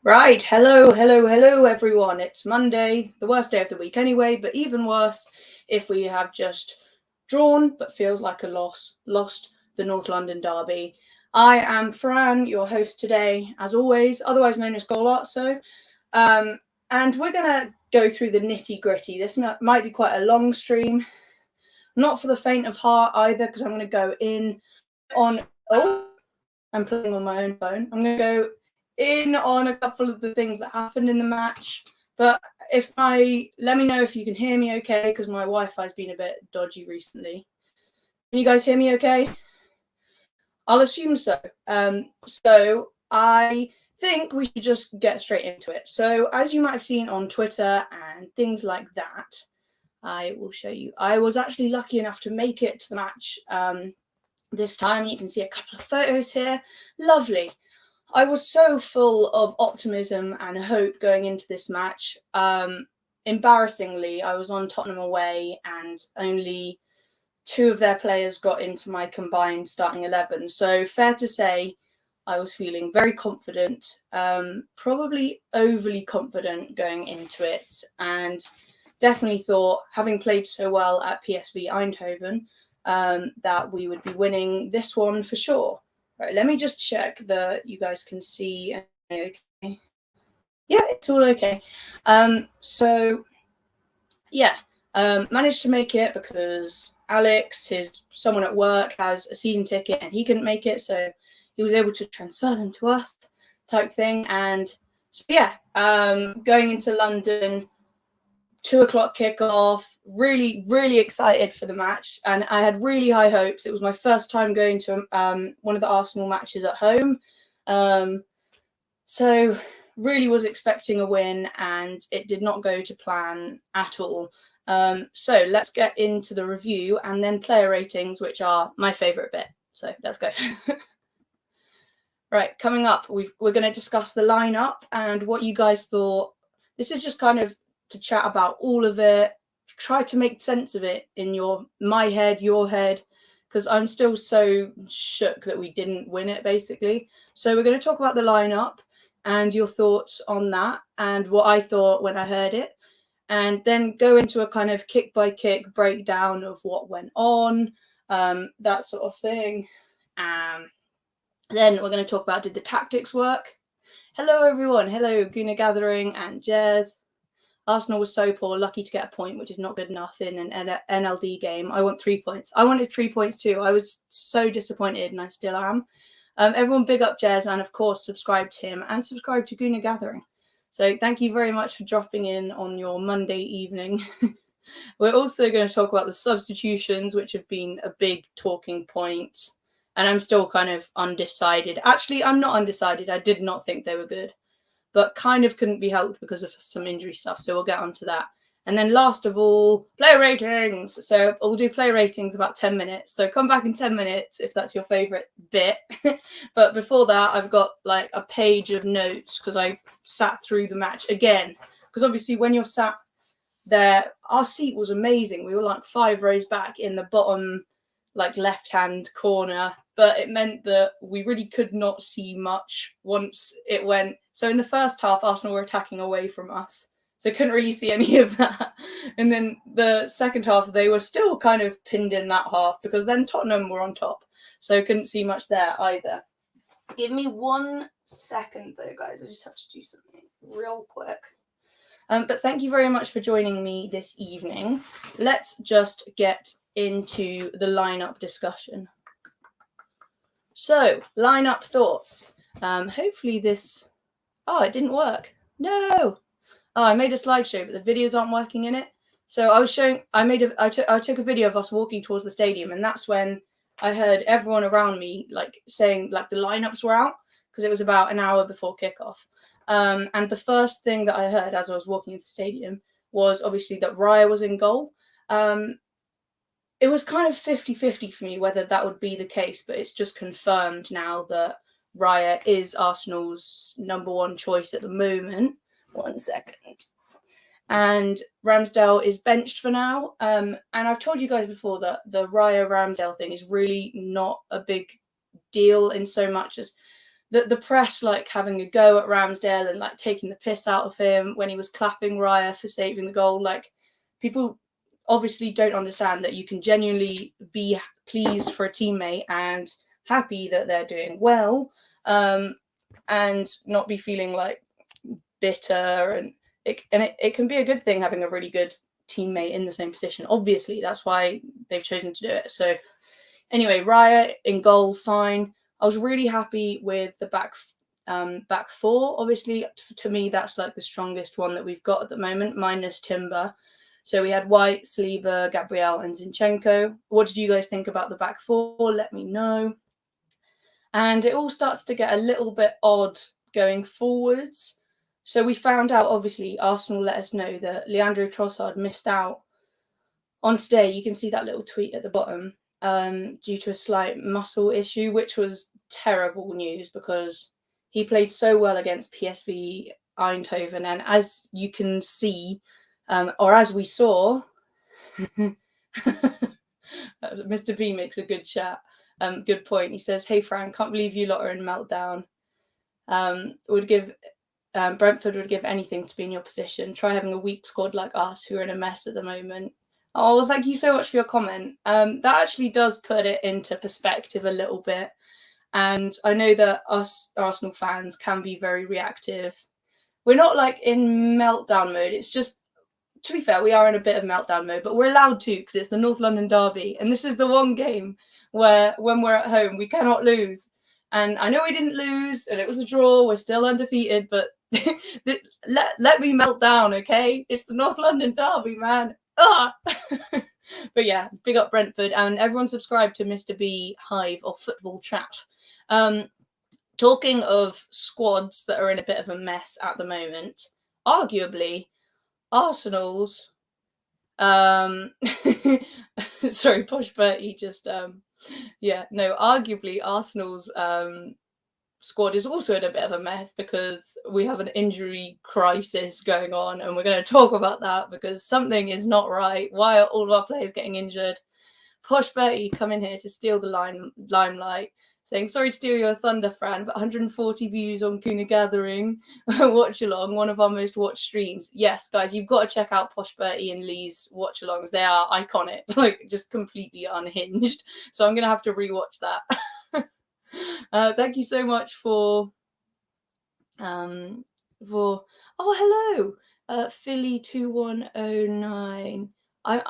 Right, hello everyone. It's Monday, the worst day of the week anyway, but even worse if we have just drawn, but feels like a loss, lost the North London derby. I am Fran, your host today, as always, otherwise known as Golazzo. And we're going to go through the nitty gritty. This might be quite a long stream, not for the faint of heart either, because I'm going to go in on, I'm playing on my own phone. I'm going to go in on a couple of the things that happened in the match. But let me know if you can hear me okay, because my Wi-Fi's been a bit dodgy recently. Can you guys hear me okay? I'll assume so. So I think we should just get straight into it. So as you might have seen on Twitter and things like that, I will show you. I was actually lucky enough to make it to the match this time. You can see a couple of photos here. Lovely. I was so full of optimism and hope going into this match. Embarrassingly, I was on Tottenham away and only 2 of their players got into my combined starting 11. So fair to say, I was feeling very confident, probably overly confident going into it, and definitely thought, having played so well at PSV Eindhoven, that we would be winning this one for sure. Right, let me just check that you guys can see. Okay. Yeah, it's all okay. Managed to make it because Alex, someone at work, has a season ticket and he couldn't make it, so he was able to transfer them to us, type thing. And so going into London, 2:00 kickoff, really excited for the match, and I had really high hopes. It was my first time going to one of the Arsenal matches at home, so really was expecting a win, and it did not go to plan at all. So let's get into the review and then player ratings, which are my favorite bit. So let's go. Right, coming up, we're going to discuss the lineup and what you guys thought. This is just kind of to chat about all of it, try to make sense of it in my head, your head, because I'm still so shook that we didn't win it, basically. So we're going to talk about the lineup and your thoughts on that and what I thought when I heard it, and then go into a kind of kick-by-kick breakdown of what went on, that sort of thing. Then we're going to talk about, did the tactics work? Hello, everyone. Hello, Guna Gathering and Jez. Arsenal was so poor, lucky to get a point, which is not good enough in an NLD game. I want 3 points. I wanted 3 points too. I was so disappointed, and I still am. Everyone big up Jez, and of course subscribe to him and subscribe to Guna Gathering. So thank you very much for dropping in on your Monday evening. We're also going to talk about the substitutions, which have been a big talking point, and I'm still kind of undecided. Actually, I'm not undecided. I did not think they were good, but kind of couldn't be helped because of some injury stuff. So we'll get onto that. And then last of all, player ratings. So we'll do player ratings about 10 minutes. So come back in 10 minutes if that's your favorite bit. But before that, I've got like a page of notes because I sat through the match again. Because obviously when you're sat there, our seat was amazing. We were like 5 rows back in the bottom, like left-hand corner, but it meant that we really could not see much once it went. So in the first half, Arsenal were attacking away from us, so couldn't really see any of that. And then the second half, they were still kind of pinned in that half because then Tottenham were on top, so couldn't see much there either. Give me 1 second though, guys. I just have to do something real quick. But thank you very much for joining me this evening. Let's just get into the lineup discussion. So, lineup thoughts. Hopefully this... Oh, it didn't work. No! Oh, I made a slideshow, but the videos aren't working in it. So I was showing... I took a video of us walking towards the stadium, and that's when I heard everyone around me saying the lineups were out, because it was about an hour before kickoff. And the first thing that I heard as I was walking into the stadium was obviously that Raya was in goal. It was kind of 50-50 for me whether that would be the case, but it's just confirmed now that Raya is Arsenal's number 1 choice at the moment. 1 second. And Ramsdale is benched for now. And I've told you guys before that the Raya Ramsdale thing is really not a big deal in so much as the press like having a go at Ramsdale and like taking the piss out of him when he was clapping Raya for saving the goal. Like, people obviously don't understand that you can genuinely be pleased for a teammate and happy that they're doing well, and not be feeling like bitter. And it can be a good thing having a really good teammate in the same position. Obviously, that's why they've chosen to do it. So anyway, Raya in goal, fine. I was really happy with the back four. Obviously, to me, that's like the strongest one that we've got at the moment, minus Timber. So we had White, Saliba, Gabriel, and Zinchenko. What did you guys think about the back four? Let me know. And it all starts to get a little bit odd going forwards. So we found out, obviously, Arsenal let us know that Leandro Trossard missed out on today. You can see that little tweet at the bottom, due to a slight muscle issue, which was terrible news because he played so well against PSV Eindhoven. And as you can see, or as we saw, Mr. B makes a good chat. Good point. He says, "Hey Frank, can't believe you lot are in meltdown. Brentford would give anything to be in your position. Try having a weak squad like us who are in a mess at the moment." Oh, well, thank you so much for your comment. That actually does put it into perspective a little bit. And I know that us Arsenal fans can be very reactive. We're not like in meltdown mode. It's just, to be fair, we are in a bit of meltdown mode, but we're allowed to because it's the North London derby. And this is the one game where when we're at home, we cannot lose. And I know we didn't lose and it was a draw. We're still undefeated, but let me melt down, okay? It's the North London derby, man. But yeah, big up Brentford, and everyone subscribe to Mr. B Hive or Football Chat. Talking of squads that are in a bit of a mess at the moment, arguably Arsenal's sorry, Posh Bertie just arguably Arsenal's squad is also in a bit of a mess because we have an injury crisis going on, and we're going to talk about that because something is not right. Why are all of our players getting injured? Posh Bertie come in here to steal the limelight, saying, "Sorry to steal your thunder, Fran, but 140 views on Kuna Gathering Watchalong, one of our most watched streams." Yes, guys, you've got to check out Posh Bertie and Lee's Watchalongs. They are iconic, like just completely unhinged. So I'm going to have to rewatch that. Thank you so much for oh, hello, Philly 2109. I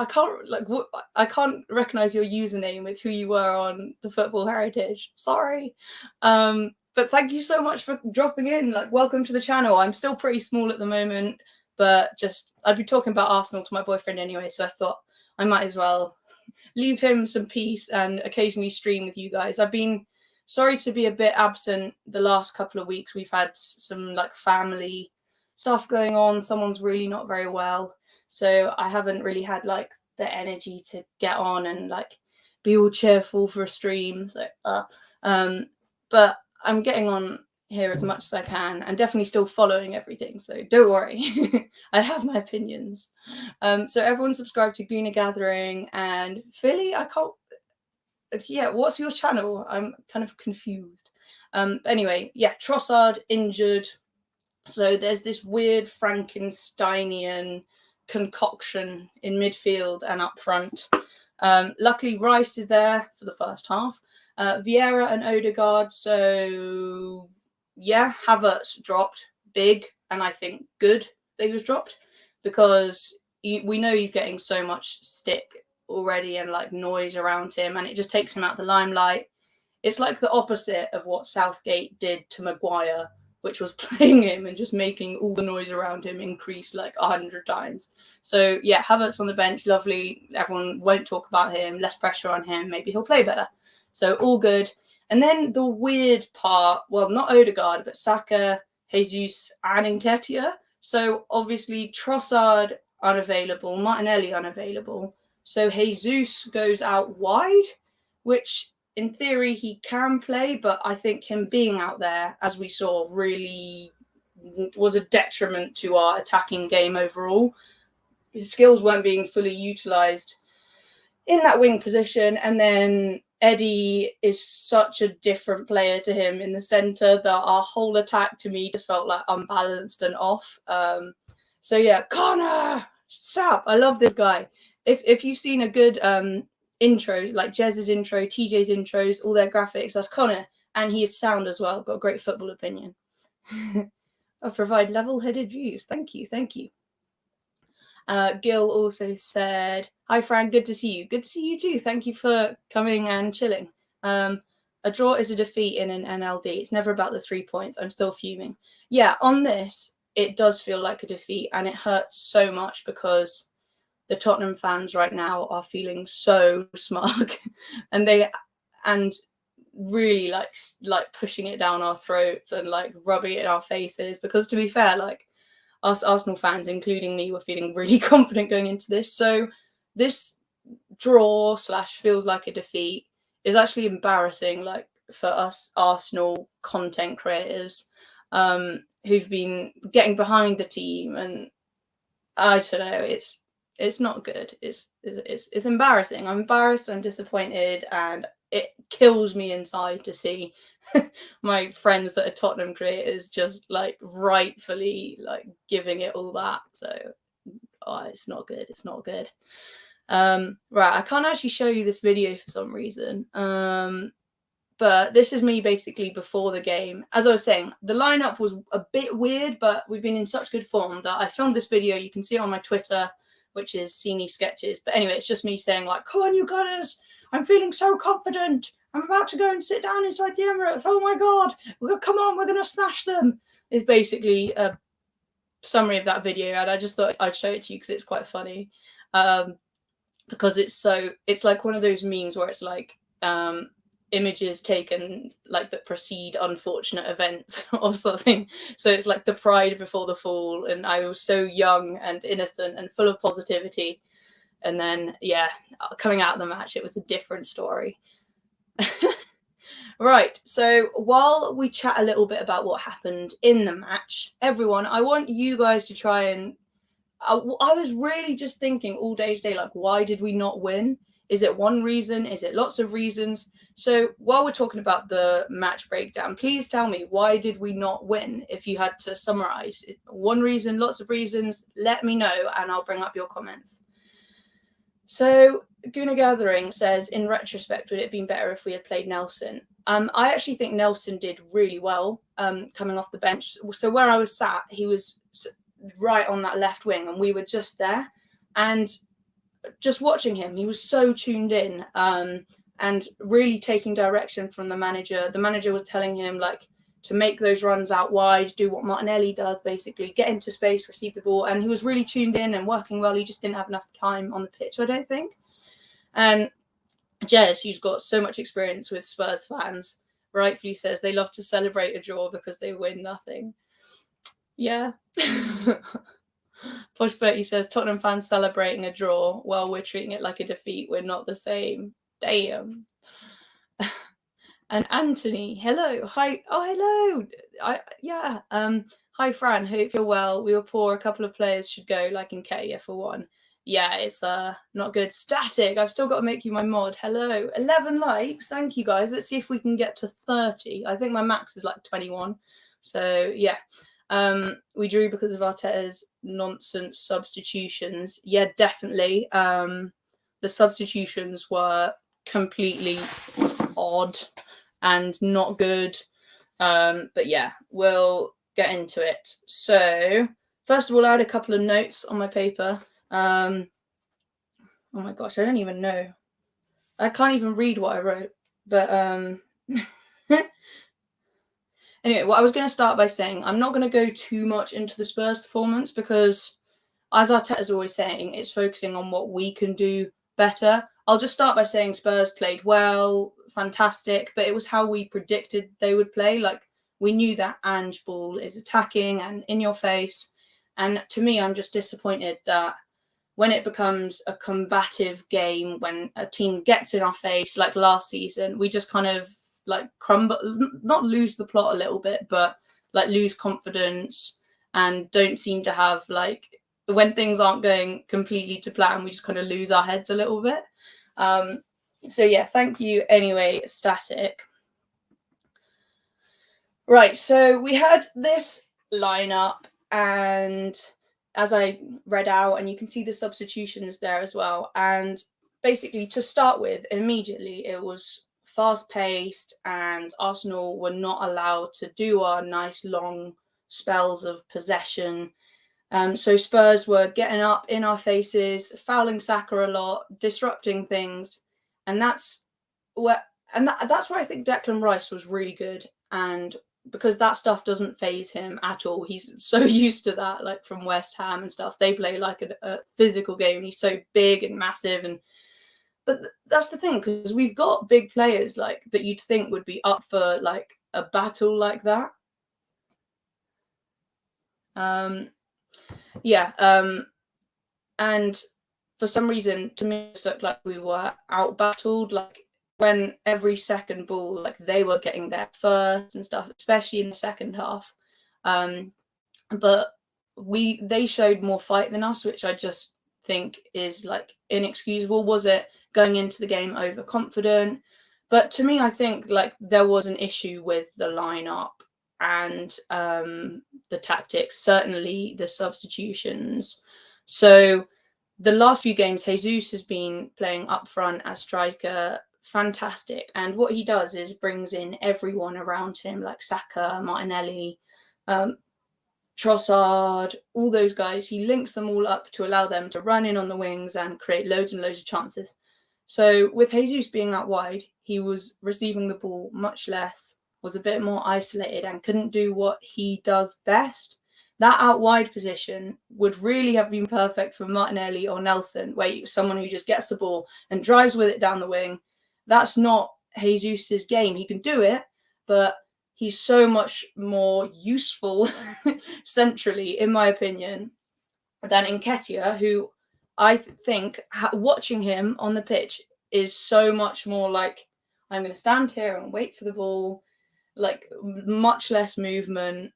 can't I can't recognize your username with who you were on the Football Heritage. Sorry. But thank you so much for dropping in. Like, welcome to the channel. I'm still pretty small at the moment, but just I'd be talking about Arsenal to my boyfriend anyway, so I thought I might as well leave him some peace and occasionally stream with you guys. I've been sorry to be a bit absent the last couple of weeks. We've had some like family stuff going on. Someone's really not very well. So I haven't really had like the energy to get on and like be all cheerful for a stream. So, but I'm getting on here as much as I can and definitely still following everything. So don't worry, I have my opinions. So everyone subscribe to Guna Gathering and Philly. I can't. Yeah, what's your channel? I'm kind of confused. Anyway, yeah, Trossard injured. So there's this weird Frankensteinian concoction in midfield and up front. Luckily, Rice is there for the first half. Vieira and Odegaard. So yeah, Havertz dropped big, and I think good that he was dropped because we know he's getting so much stick already and like noise around him, and it just takes him out of the limelight. It's like the opposite of what Southgate did to Maguire, which was playing him and just making all the noise around him increase like 100 times. So yeah, Havertz on the bench, lovely. Everyone won't talk about him, less pressure on him. Maybe he'll play better. So all good. And then the weird part, well, not Odegaard, but Saka, Jesus, and Nketiah. So obviously Trossard unavailable, Martinelli unavailable. So Jesus goes out wide, which in theory he can play, but I think him being out there, as we saw, really was a detriment to our attacking game overall. His skills weren't being fully utilised in that wing position. And then Eddie is such a different player to him in the centre that our whole attack to me just felt like unbalanced and off. So yeah, Connor, stop! I love this guy. If you've seen a good intro, like Jez's intro, TJ's intros, all their graphics, that's Connor, and he is sound as well. Got a great football opinion. I provide level-headed views. Thank you, thank you. Gil also said, "Hi Fran, good to see you. Good to see you too. Thank you for coming and chilling. A draw is a defeat in an NLD. It's never about the 3 points. I'm still fuming. Yeah, on this, it does feel like a defeat, and it hurts so much because the Tottenham fans right now are feeling so smug, and really like pushing it down our throats and like rubbing it in our faces. Because to be fair, like us Arsenal fans, including me, were feeling really confident going into this. So this draw / feels like a defeat is actually embarrassing, like for us Arsenal content creators who've been getting behind the team, and I don't know, it's not good. It's embarrassing. I'm embarrassed, I'm disappointed, and it kills me inside to see my friends that are Tottenham creators just like rightfully like giving it all that. So it's not good. It's not good. Right, I can't actually show you this video for some reason. But this is me basically before the game. As I was saying, the lineup was a bit weird, but we've been in such good form that I filmed this video. You can see it on my Twitter, which is Cine Sketches. But anyway, it's just me saying like, "Come on, you Gunners! I'm feeling so confident. I'm about to go and sit down inside the Emirates. Oh my God! Come on, we're gonna smash them." Is basically a summary of that video, and I just thought I'd show it to you because it's quite funny. Because it's like one of those memes where it's like images taken like that precede unfortunate events or something. So it's like the pride before the fall, and I was so young and innocent and full of positivity, and then yeah, coming out of the match it was a different story. Right, so while we chat a little bit about what happened in the match, everyone, I want you guys to try and I was really just thinking all day today, like, why did we not win? Is it one reason? Is it lots of reasons? So while we're talking about the match breakdown, please tell me, why did we not win? If you had to summarize one reason, lots of reasons, let me know and I'll bring up your comments. So Guna Gathering says, in retrospect, would it have been better if we had played Nelson? I actually think Nelson did really well coming off the bench. So where I was sat, he was right on that left wing and we were just there, and just watching him, he was so tuned in and really taking direction from the manager. The manager was telling him like to make those runs out wide, do what Martinelli does, basically get into space, receive the ball, and he was really tuned in and working well. He just didn't have enough time on the pitch, I don't think. And Jez, who's got so much experience with Spurs fans, rightfully says they love to celebrate a draw because they win nothing. Yeah. Posh Bertie says, Tottenham fans celebrating a draw while we're treating it like a defeat. We're not the same. Damn. And Anthony, hello. Hi. Oh, hello. Hi, Fran. Hope you're well. We were poor. A couple of players should go, like Nketiah for one. Yeah, it's not good. Static. I've still got to make you my mod. Hello. 11 likes. Thank you, guys. Let's see if we can get to 30. I think my max is like 21. So, yeah. We drew because of Arteta's nonsense substitutions. Yeah, definitely. The substitutions were completely odd and not good. But yeah, we'll get into it. So, first of all, I had a couple of notes on my paper. Oh my gosh, I don't even know. I can't even read what I wrote. But anyway, what I was going to start by saying, I'm not going to go too much into the Spurs performance because, as Arteta's always saying, it's focusing on what we can do better. I'll just start by saying Spurs played well, fantastic, but it was how we predicted they would play. Like, we knew that Ange ball is attacking and in your face. And to me, I'm just disappointed that when it becomes a combative game, when a team gets in our face, like last season, we just kind of like crumble, not lose the plot a little bit, but like lose confidence and don't seem to have like, when things aren't going completely to plan, we just kind of lose our heads a little bit. So yeah, thank you anyway, Static. Right, so we had this lineup, and as I read out, and you can see the substitutions there as well. And basically, to start with, immediately it was fast paced, and Arsenal were not allowed to do our nice long spells of possession. So Spurs were getting up in our faces, fouling Saka a lot, disrupting things, and that's that's where I think Declan Rice was really good, and because that stuff doesn't phase him at all. He's so used to that, like from West Ham and stuff. They play like a physical game, and he's so big and massive. And but that's the thing, because we've got big players like that you'd think would be up for like a battle like that. And for some reason, to me, it looked like we were out battled. Like when every second ball, like they were getting there first and stuff, especially in the second half. But they showed more fight than us, which I just think is like inexcusable. Was it going into the game overconfident? But to me, I think like there was an issue with the lineup and the tactics, certainly the substitutions. So the last few games, Jesus has been playing up front as striker, fantastic. And what he does is brings in everyone around him, like Saka, Martinelli, Trossard, all those guys. He links them all up to allow them to run in on the wings and create loads and loads of chances. So with Jesus being out wide, he was receiving the ball much less, was a bit more isolated, and couldn't do what he does best. That out wide position would really have been perfect for Martinelli or Nelson, where someone who just gets the ball and drives with it down the wing. That's not Jesus's game. He can do it, but he's so much more useful centrally, in my opinion, than Nketiah, who I think watching him on the pitch is so much more like, I'm going to stand here and wait for the ball, like much less movement,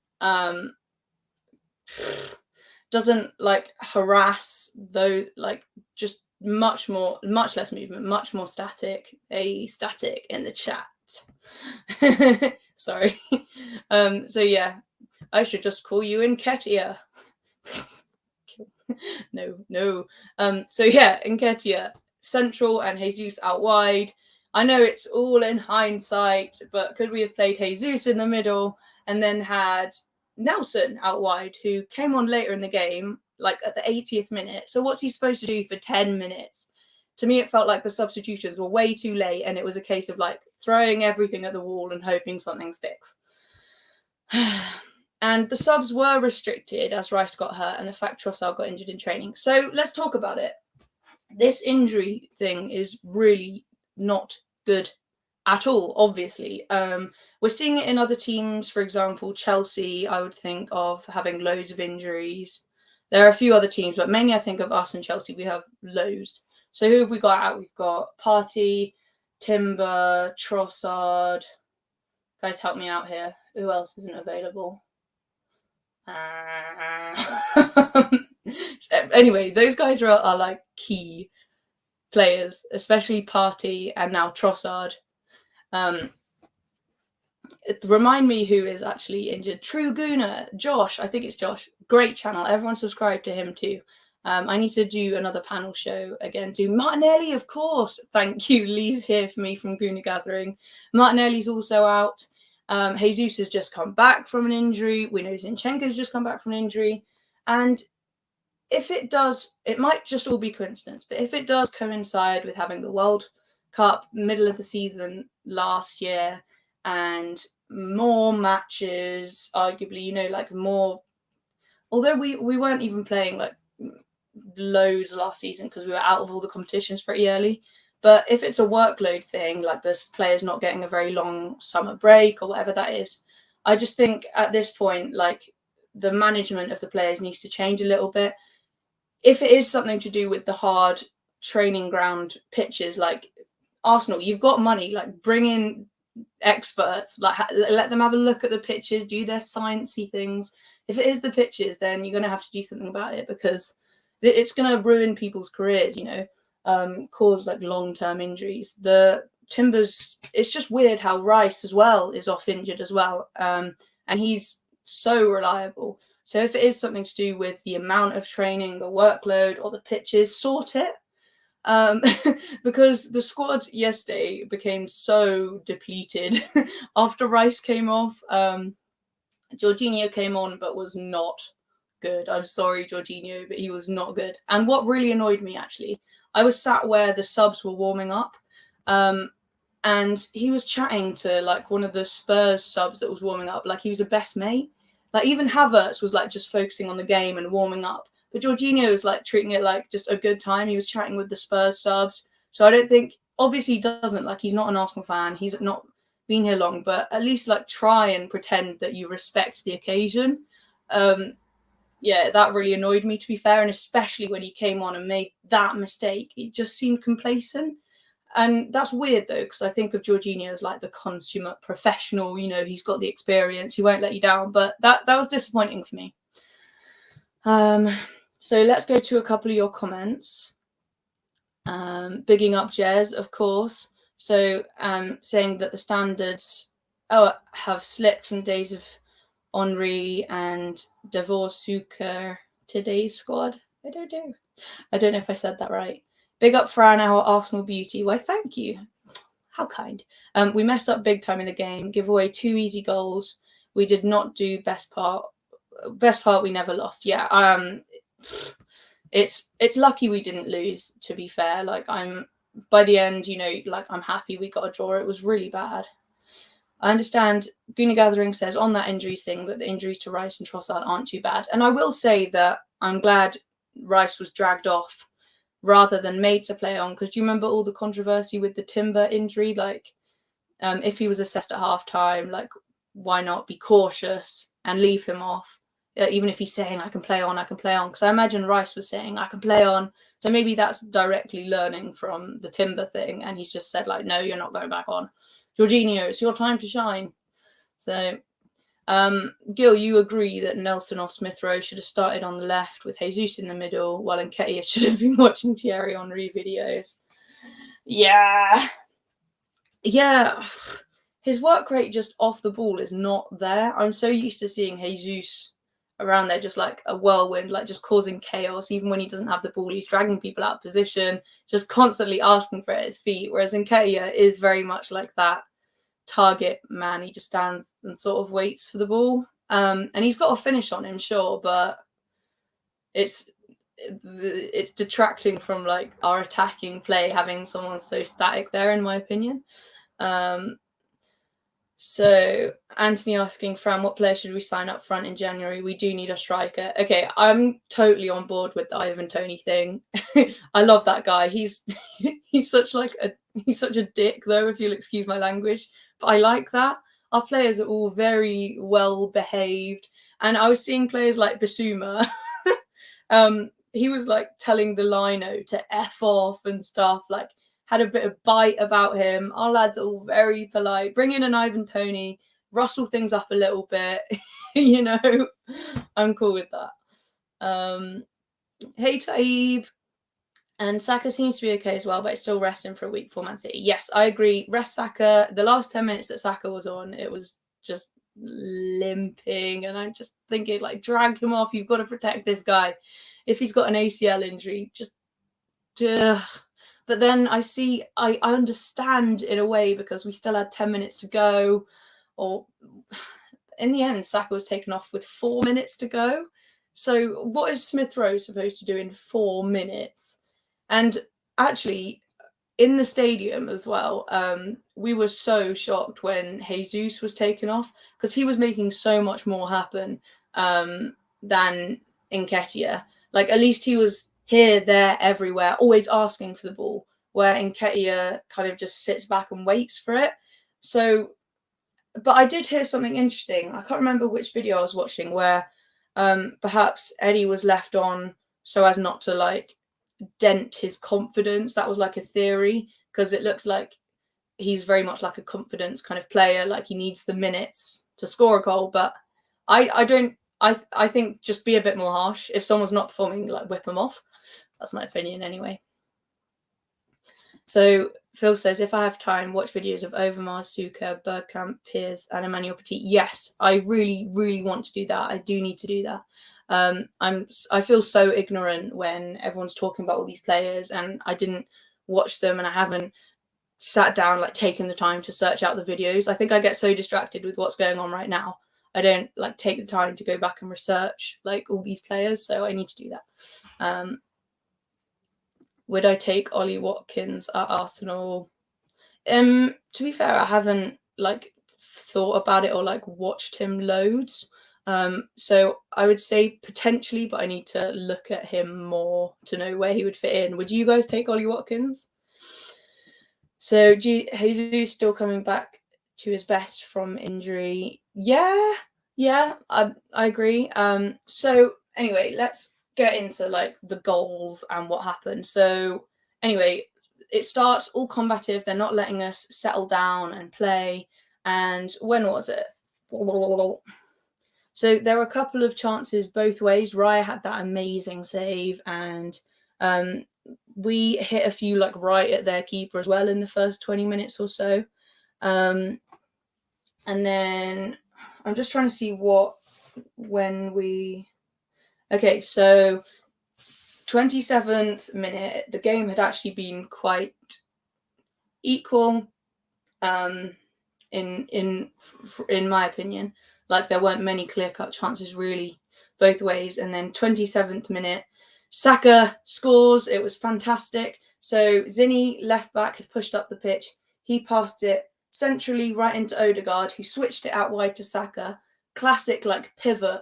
doesn't like harass, though, like just much less movement, much more static. A static in the chat. Sorry. So yeah, I should just call you Nketiah. No. So yeah, Nketiah central and Jesus out wide. I know it's all in hindsight, but could we have played Jesus in the middle and then had Nelson out wide, who came on later in the game, like at the 80th minute? So what's he supposed to do for 10 minutes? To me, it felt like the substitutions were way too late, and it was a case of like throwing everything at the wall and hoping something sticks. And the subs were restricted as Rice got hurt and the fact Trossard got injured in training. So let's talk about it. This injury thing is really not good at all, obviously. We're seeing it in other teams. For example, Chelsea, I would think of having loads of injuries. There are a few other teams, but mainly I think of us and Chelsea. We have loads. So who have we got out? We've got Partey, Timber, Trossard. Guys, help me out here. Who else isn't available? Anyway, those guys are like key players, especially Partey and now Trossard. Remind me who is actually injured. True Gooner, Josh. I think it's Josh. Great channel. Everyone subscribe to him too. I need to do another panel show again. Do Martinelli, of course. Thank you. Lee's here for me from Gooner Gathering. Martinelli's also out. Jesus has just come back from an injury. We know Zinchenko's just come back from an injury. And if it does, it might just all be coincidence, but if it does coincide with having the World Cup middle of the season last year and more matches, arguably, like more, although we weren't even playing like loads last season because we were out of all the competitions pretty early. But if it's a workload thing, like this player's not getting a very long summer break or whatever that is, I just think at this point, like the management of the players needs to change a little bit. If it is something to do with the hard training ground pitches, like Arsenal, you've got money, like bring in experts, like let them have a look at the pitches, do their sciencey things. If it is the pitches, then you're going to have to do something about it because it's going to ruin people's careers, cause like long-term injuries. The Timbers, it's just weird how Rice as well is off injured as well, and he's so reliable. So if it is something to do with the amount of training, the workload, or the pitches, sort it. Because the squad yesterday became so depleted after Rice came off. Jorginho came on but was not good. I'm sorry, Jorginho, but he was not good. And what really annoyed me, actually, I was sat where the subs were warming up, and he was chatting to like one of the Spurs subs that was warming up like he was a best mate. Like even Havertz was like just focusing on the game and warming up. But Jorginho was like treating it like just a good time. He was chatting with the Spurs subs. So I don't think, obviously he doesn't, like he's not an Arsenal fan. He's not been here long, but at least like try and pretend that you respect the occasion. Yeah, that really annoyed me, to be fair. And especially when he came on and made that mistake, it just seemed complacent. And that's weird though, because I think of Jorginho as like the consummate professional, you know, he's got the experience, he won't let you down. But that was disappointing for me. So let's go to a couple of your comments. Bigging up Jez, of course. So saying that the standards have slipped from the days of Henry and Devor Suker, today's squad. I don't know if I said that right. Big up Fran, our Arsenal beauty. Why, thank you. How kind. We messed up big time in the game, give away 2 easy goals. We did not do best part. Best part, we never lost. Yeah. It's lucky we didn't lose, to be fair. Like by the end, you know, like I'm happy we got a draw. It was really bad. I understand Goonie Gathering says on that injuries thing that the injuries to Rice and Trossard aren't too bad. And I will say that I'm glad Rice was dragged off rather than made to play on, because do you remember all the controversy with the Timber injury? Like, if he was assessed at half-time, like, why not be cautious and leave him off? Even if he's saying, I can play on. Because I imagine Rice was saying, I can play on. So maybe that's directly learning from the Timber thing. And he's just said, like, no, you're not going back on. Jorginho, it's your time to shine. So, Gil, you agree that Nelson or Smith Rowe should have started on the left with Jesus in the middle, while Nketiah should have been watching Thierry Henry videos. Yeah. His work rate just off the ball is not there. I'm so used to seeing Jesus around there just like a whirlwind, like just causing chaos. Even when he doesn't have the ball, he's dragging people out of position, just constantly asking for it at his feet. Whereas Nketiah is very much like that target man. He just stands and sort of waits for the ball. And he's got a finish on him, sure, but it's detracting from like our attacking play having someone so static there, in my opinion. So Anthony asking, Fran, what player should we sign up front in January? We do need a striker. Okay, I'm totally on board with the Ivan Toney thing. I love that guy. He's such a dick though, if you'll excuse my language. But I like that. Our players are all very well behaved. And I was seeing players like Bissouma. He was like telling the lino to F off and stuff, like had a bit of bite about him. Our lads are all very polite. Bring in an Ivan Toney, rustle things up a little bit. You know, I'm cool with that. Hey, Taib. And Saka seems to be okay as well, but it's still resting for a week for Man City. Yes, I agree. Rest Saka. The last 10 minutes that Saka was on, it was just limping. And I'm just thinking, like, drag him off. You've got to protect this guy. If he's got an ACL injury, just... But then I understand in a way, because we still had 10 minutes to go. Or in the end, Saka was taken off with 4 minutes to go. So what is Smith Rowe supposed to do in 4 minutes? And actually, in the stadium as well, we were so shocked when Jesus was taken off, because he was making so much more happen than Nketiah. Like, at least he was here, there, everywhere, always asking for the ball, where Nketiah kind of just sits back and waits for it. So, but I did hear something interesting. I can't remember which video I was watching, where perhaps Eddie was left on so as not to, like, dent his confidence. That was like a theory, because it looks like he's very much like a confidence kind of player, like he needs the minutes to score a goal. But I think just be a bit more harsh. If someone's not performing, like, whip them off. That's my opinion anyway. So Phil says, if I have time, watch videos of Overmars, Suka, Bergkamp, Piers, and Emmanuel Petit. Yes, I really, really want to do that. I do need to do that. I feel so ignorant when everyone's talking about all these players, and I didn't watch them, and I haven't sat down, like taken the time to search out the videos. I think I get so distracted with what's going on right now. I don't like take the time to go back and research like all these players, so I need to do that. Would I take Ollie Watkins at Arsenal? To be fair, I haven't like thought about it or like watched him loads. So I would say potentially, but I need to look at him more to know where he would fit in. Would you guys take Ollie Watkins? So Jesus still coming back to his best from injury. Yeah, I agree. So anyway, let's get into like the goals and what happened. So anyway, it starts all combative. They're not letting us settle down and play. And when was it? So there were a couple of chances both ways. Raya had that amazing save, and we hit a few like right at their keeper as well in the first 20 minutes or so. And then I'm just trying to see okay, so 27th minute, the game had actually been quite equal, in my opinion. Like there weren't many clear-cut chances really both ways. And then 27th minute, Saka scores. It was fantastic. So Zinny, left back, had pushed up the pitch. He passed it centrally right into Odegaard, who switched it out wide to Saka. Classic like pivot.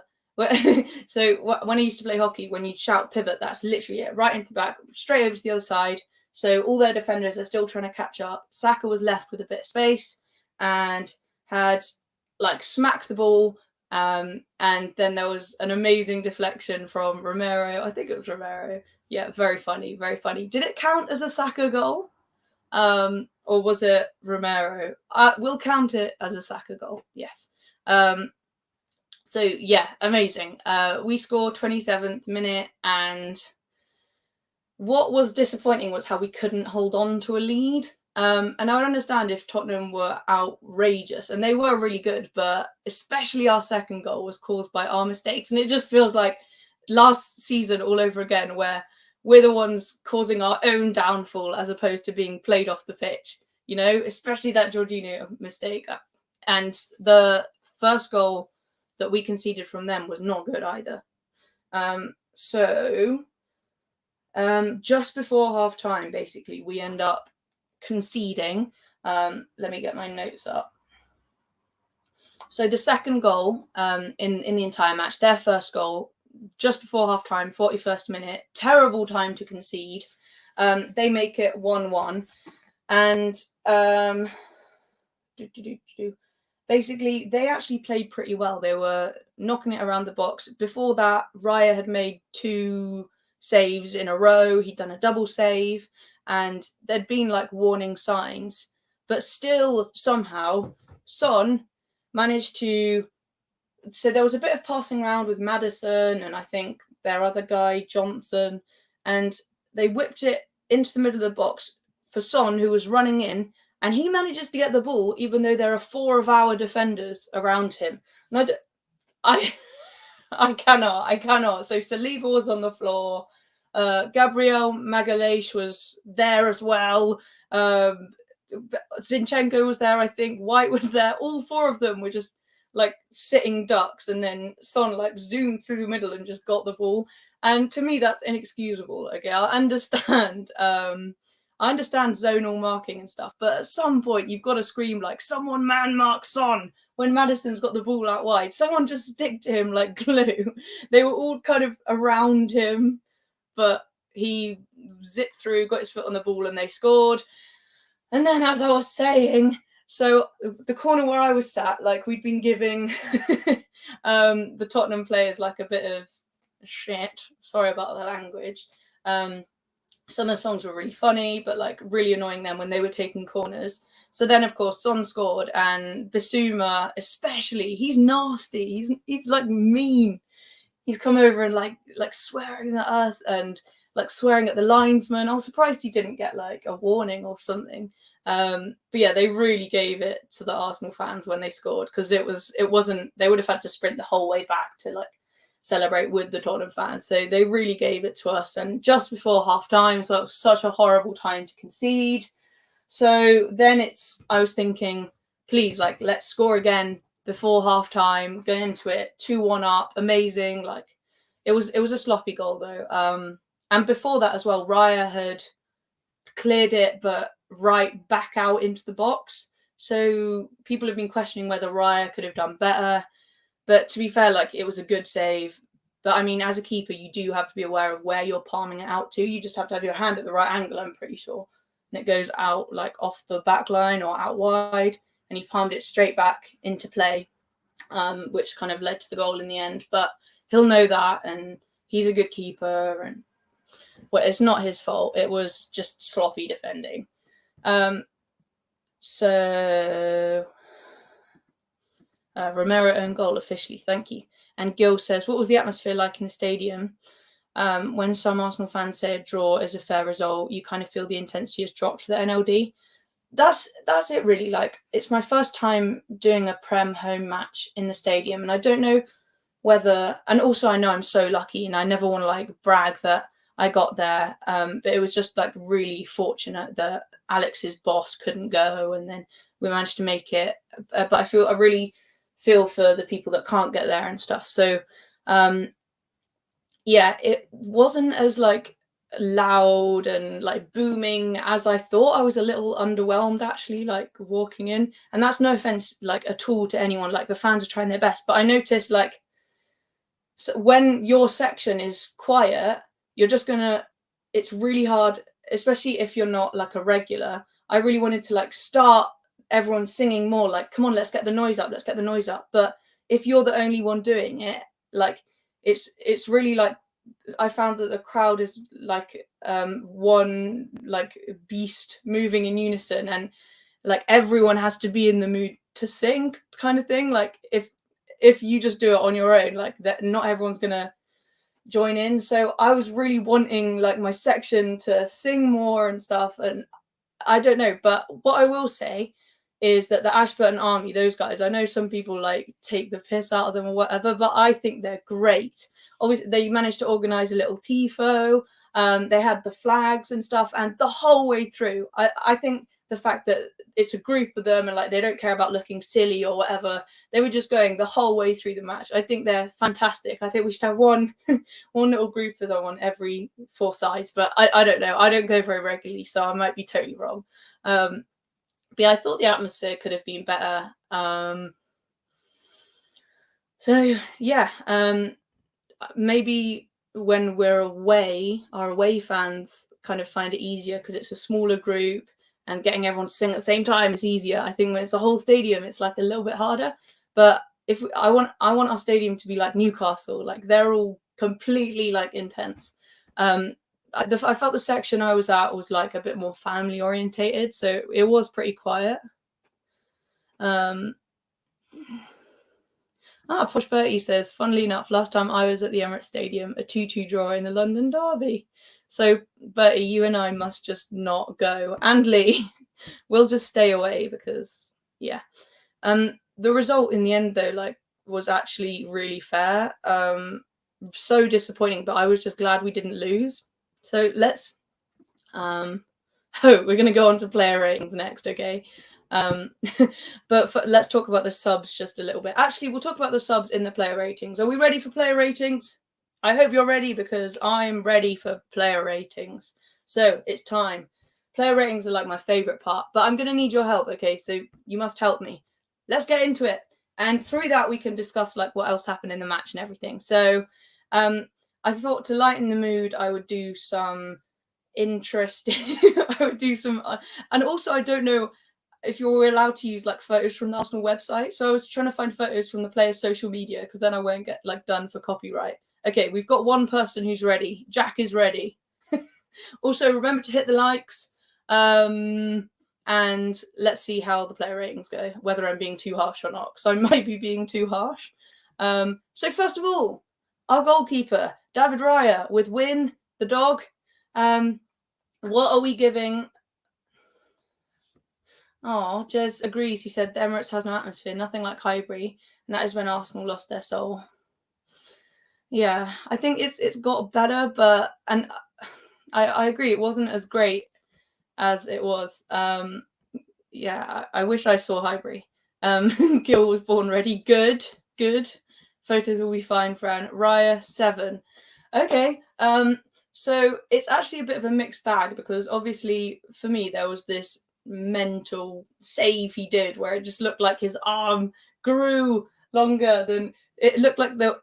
So when I used to play hockey, when you shout pivot, that's literally it. Right into the back, straight over to the other side. So all their defenders are still trying to catch up. Saka was left with a bit of space and had like smacked the ball. And then there was an amazing deflection from Romero. I think it was Romero. Yeah, very funny, very funny. Did it count as a Saka goal? Or was it Romero? We'll count it as a Saka goal. Yes. So yeah, amazing. We scored 27th minute, and what was disappointing was how we couldn't hold on to a lead. And I would understand if Tottenham were outrageous, and they were really good, but especially our second goal was caused by our mistakes. And it just feels like last season all over again, where we're the ones causing our own downfall as opposed to being played off the pitch, you know, especially that Jorginho mistake. And the first goal that we conceded from them was not good either. Just before half time, basically, we end up conceding. Let me get my notes up. So the second goal in the entire match, their first goal, just before half time, 41st minute, terrible time to concede. They make it 1-1. And basically, they actually played pretty well. They were knocking it around the box. Before that, Raya had made 2 saves in a row. He'd done a double save, and there'd been like warning signs. But still, somehow, Son managed to... So there was a bit of passing around with Maddison and I think their other guy, Johnson, and they whipped it into the middle of the box for Son, who was running in, and he manages to get the ball even though there are 4 of our defenders around him. And I cannot. So Saliba was on the floor. Gabriel Magalhaes was there as well. Zinchenko was there, I think. White was there. All 4 of them were just like sitting ducks, and then Son like zoomed through the middle and just got the ball. And to me, that's inexcusable. Okay, I understand zonal marking and stuff, but at some point you've got to scream like, someone man mark Son when Maddison's got the ball out wide. Someone just stick to him like glue. They were all kind of around him, but he zipped through, got his foot on the ball, and they scored. And then, as I was saying, so the corner where I was sat, like we'd been giving the Tottenham players like a bit of shit. Sorry about the language. Some of the songs were really funny, but like really annoying them when they were taking corners. So then, of course, Son scored, and Bissouma especially, he's nasty. He's like mean. He's come over and like swearing at us, and like swearing at the linesman. I was surprised he didn't get like a warning or something. But yeah, they really gave it to the Arsenal fans when they scored, because it wasn't, they would have had to sprint the whole way back to like celebrate with the Tottenham fans. So they really gave it to us, and just before half time, so it was such a horrible time to concede. So then I was thinking, please, like, let's score again before half time, going into it 2-1 up, amazing. Like, it was a sloppy goal though. And before that as well, Raya had cleared it, but right back out into the box. So people have been questioning whether Raya could have done better. But to be fair, like, it was a good save. But I mean, as a keeper, you do have to be aware of where you're palming it out to. You just have to have your hand at the right angle, I'm pretty sure. And it goes out like off the back line or out wide. And he palmed it straight back into play, which kind of led to the goal in the end. But he'll know that, and he's a good keeper. And well, it's not his fault. It was just sloppy defending. So Romero own goal officially, thank you. And Gil says, what was the atmosphere like in the stadium? When some Arsenal fans say a draw is a fair result, you kind of feel the intensity has dropped for the NLD. That's it really. Like, it's my first time doing a Prem home match in the stadium, and I don't know whether, and also I know I'm so lucky, and I never want to like brag that I got there, but it was just like really fortunate that Alex's boss couldn't go, and then we managed to make it. But I really feel for the people that can't get there and stuff. So yeah, it wasn't as like loud and like booming as I thought. I was a little underwhelmed actually, like walking in, and that's no offense like at all to anyone. Like, the fans are trying their best, but I noticed like, so when your section is quiet, you're just gonna, it's really hard, especially if you're not like a regular. I really wanted to like start everyone singing more, like, come on, let's get the noise up, let's get the noise up. But if you're the only one doing it, like, it's really like, I found that the crowd is like one like beast moving in unison, and like everyone has to be in the mood to sing, kind of thing. Like, if you just do it on your own, like, that, not everyone's gonna join in. So I was really wanting like my section to sing more and stuff, and I don't know. But what I will say is that the Ashburton Army, those guys, I know some people like take the piss out of them or whatever, but I think they're great. Obviously, they managed to organise a little tifo. They had the flags and stuff, and the whole way through, I think the fact that it's a group of them and like they don't care about looking silly or whatever, they were just going the whole way through the match. I think they're fantastic. I think we should have one little group of them on every 4 sides, but I don't know. I don't go very regularly, so I might be totally wrong. But yeah, I thought the atmosphere could have been better. So yeah, maybe when we're away, our away fans kind of find it easier because it's a smaller group, and getting everyone to sing at the same time is easier. I think when it's a whole stadium, it's like a little bit harder. But I want our stadium to be like Newcastle, like they're all completely like intense. I felt the section I was at was like a bit more family orientated, so it was pretty quiet. Posh Bertie says, funnily enough, last time I was at the Emirates Stadium, a 2-2 draw in the London Derby. So, Bertie, you and I must just not go. And Lee, we'll just stay away because, yeah. The result in the end, though, like, was actually really fair. So disappointing, but I was just glad we didn't lose. So let's, we're going to go on to player ratings next, okay? But let's talk about the subs just a little bit. Actually, we'll talk about the subs in the player ratings. Are we ready for player ratings? I hope you're ready, because I'm ready for player ratings. So it's time. Player ratings are like my favorite part, but I'm going to need your help, okay? So you must help me. Let's get into it. And through that, we can discuss like what else happened in the match and everything. So I thought to lighten the mood, I would do some interesting, I would do some, and also I don't know if you're allowed to use like photos from the Arsenal website. So I was trying to find photos from the players' social media, because then I won't get like done for copyright. Okay, we've got one person who's ready. Jack is ready. Also, remember to hit the likes. And let's see how the player ratings go, whether I'm being too harsh or not, because I might be being too harsh. So first of all, our goalkeeper, David Raya, with Win, the dog. What are we giving? Oh, Jez agrees. He said the Emirates has no atmosphere, nothing like Highbury, and that is when Arsenal lost their soul. Yeah, I think it's got better, but I agree, it wasn't as great as it was. Yeah, I wish I saw Highbury. Gil was born ready. Good. Photos will be fine, Fran. Raya 7. Okay. So it's actually a bit of a mixed bag because obviously for me there was this mental save he did where it just looked like his arm grew longer than it looked like the.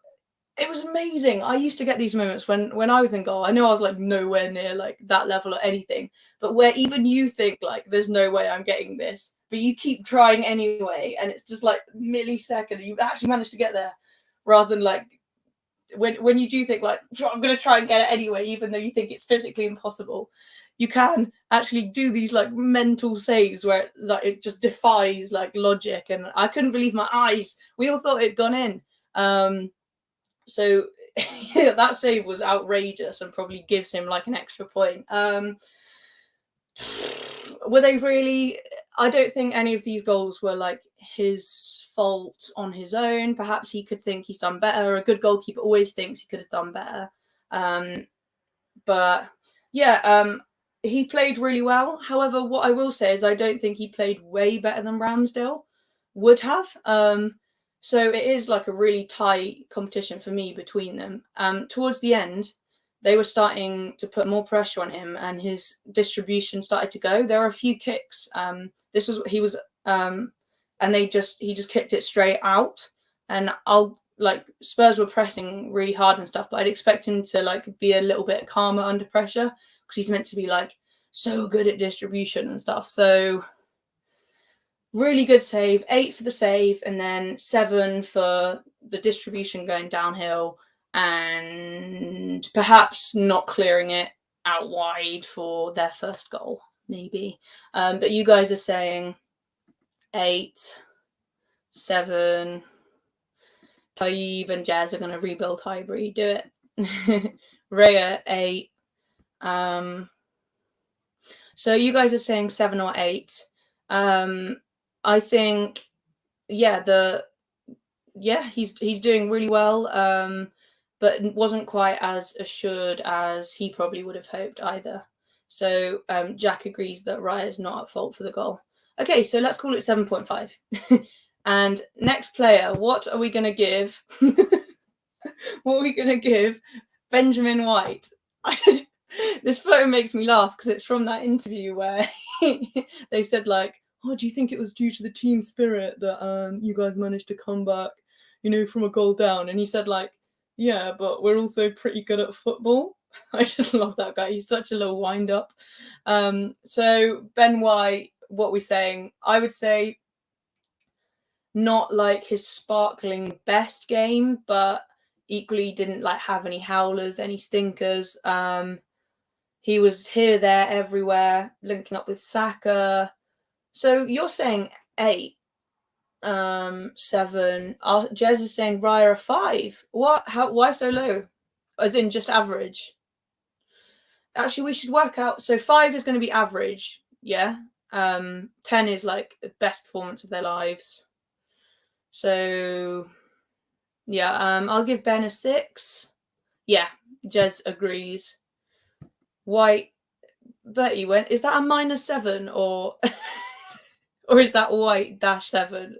It was amazing. I used to get these moments when I was in goal. I know I was like nowhere near like that level or anything, but where even you think like there's no way I'm getting this, but you keep trying anyway, and it's just like millisecond. You actually managed to get there, rather than like when you do think like I'm going to try and get it anyway, even though you think it's physically impossible. You can actually do these like mental saves where like it just defies like logic, and I couldn't believe my eyes. We all thought it'd gone in. So yeah, that save was outrageous and probably gives him like an extra point. Were they really? I don't think any of these goals were like his fault on his own. Perhaps he could think he's done better. A good goalkeeper always thinks he could have done better. But yeah, he played really well. However, what I will say is I don't think he played way better than Ramsdale would have. So it is like a really tight competition for me between them. Towards the end, they were starting to put more pressure on him, and his distribution started to go. There were a few kicks. And he just kicked it straight out. And Spurs were pressing really hard and stuff, but I'd expect him to like be a little bit calmer under pressure because he's meant to be like so good at distribution and stuff. So really good save, 8 for the save, and then 7 for the distribution going downhill, and perhaps not clearing it out wide for their first goal, maybe. But you guys are saying 8, 7. Taib and Jazz are going to rebuild Highbury. Do it. Raya 8. So you guys are saying 7 or 8. I think, yeah, he's doing really well, but wasn't quite as assured as he probably would have hoped either. So Jack agrees that Raya's not at fault for the goal. Okay, so let's call it 7.5. And next player, what are we going to give? What are we going to give Benjamin White? This photo makes me laugh because it's from that interview where they said like, oh, do you think it was due to the team spirit that you guys managed to come back, from a goal down? And he said like, yeah, but we're also pretty good at football. I just love that guy. He's such a little wind up. So Ben White, what are we saying? I would say not like his sparkling best game, but equally didn't like have any howlers, any stinkers. He was here, there, everywhere, linking up with Saka. So you're saying 8, 7. Jez is saying Raya 5. What? How? Why so low? As in just average? Actually, we should work out. So 5 is going to be average. Yeah. 10 is like the best performance of their lives. So yeah, I'll give Ben a 6. Yeah, Jez agrees. White, Bertie went. Is that a -7 or? Or is that White -7?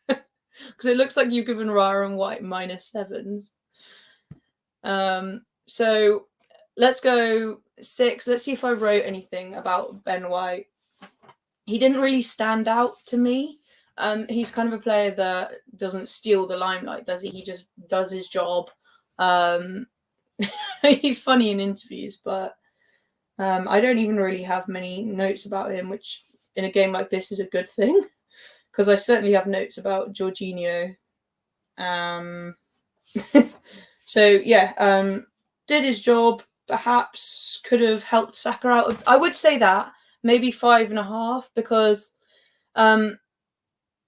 Because it looks like you've given Raya and White -7s. So let's go 6. Let's see if I wrote anything about Ben White. He didn't really stand out to me. He's kind of a player that doesn't steal the limelight, does he? He just does his job. He's funny in interviews, but I don't even really have many notes about him, which in a game like this is a good thing, because I certainly have notes about Jorginho. So yeah, did his job. Perhaps could have helped Saka out. I would say that maybe 5.5, because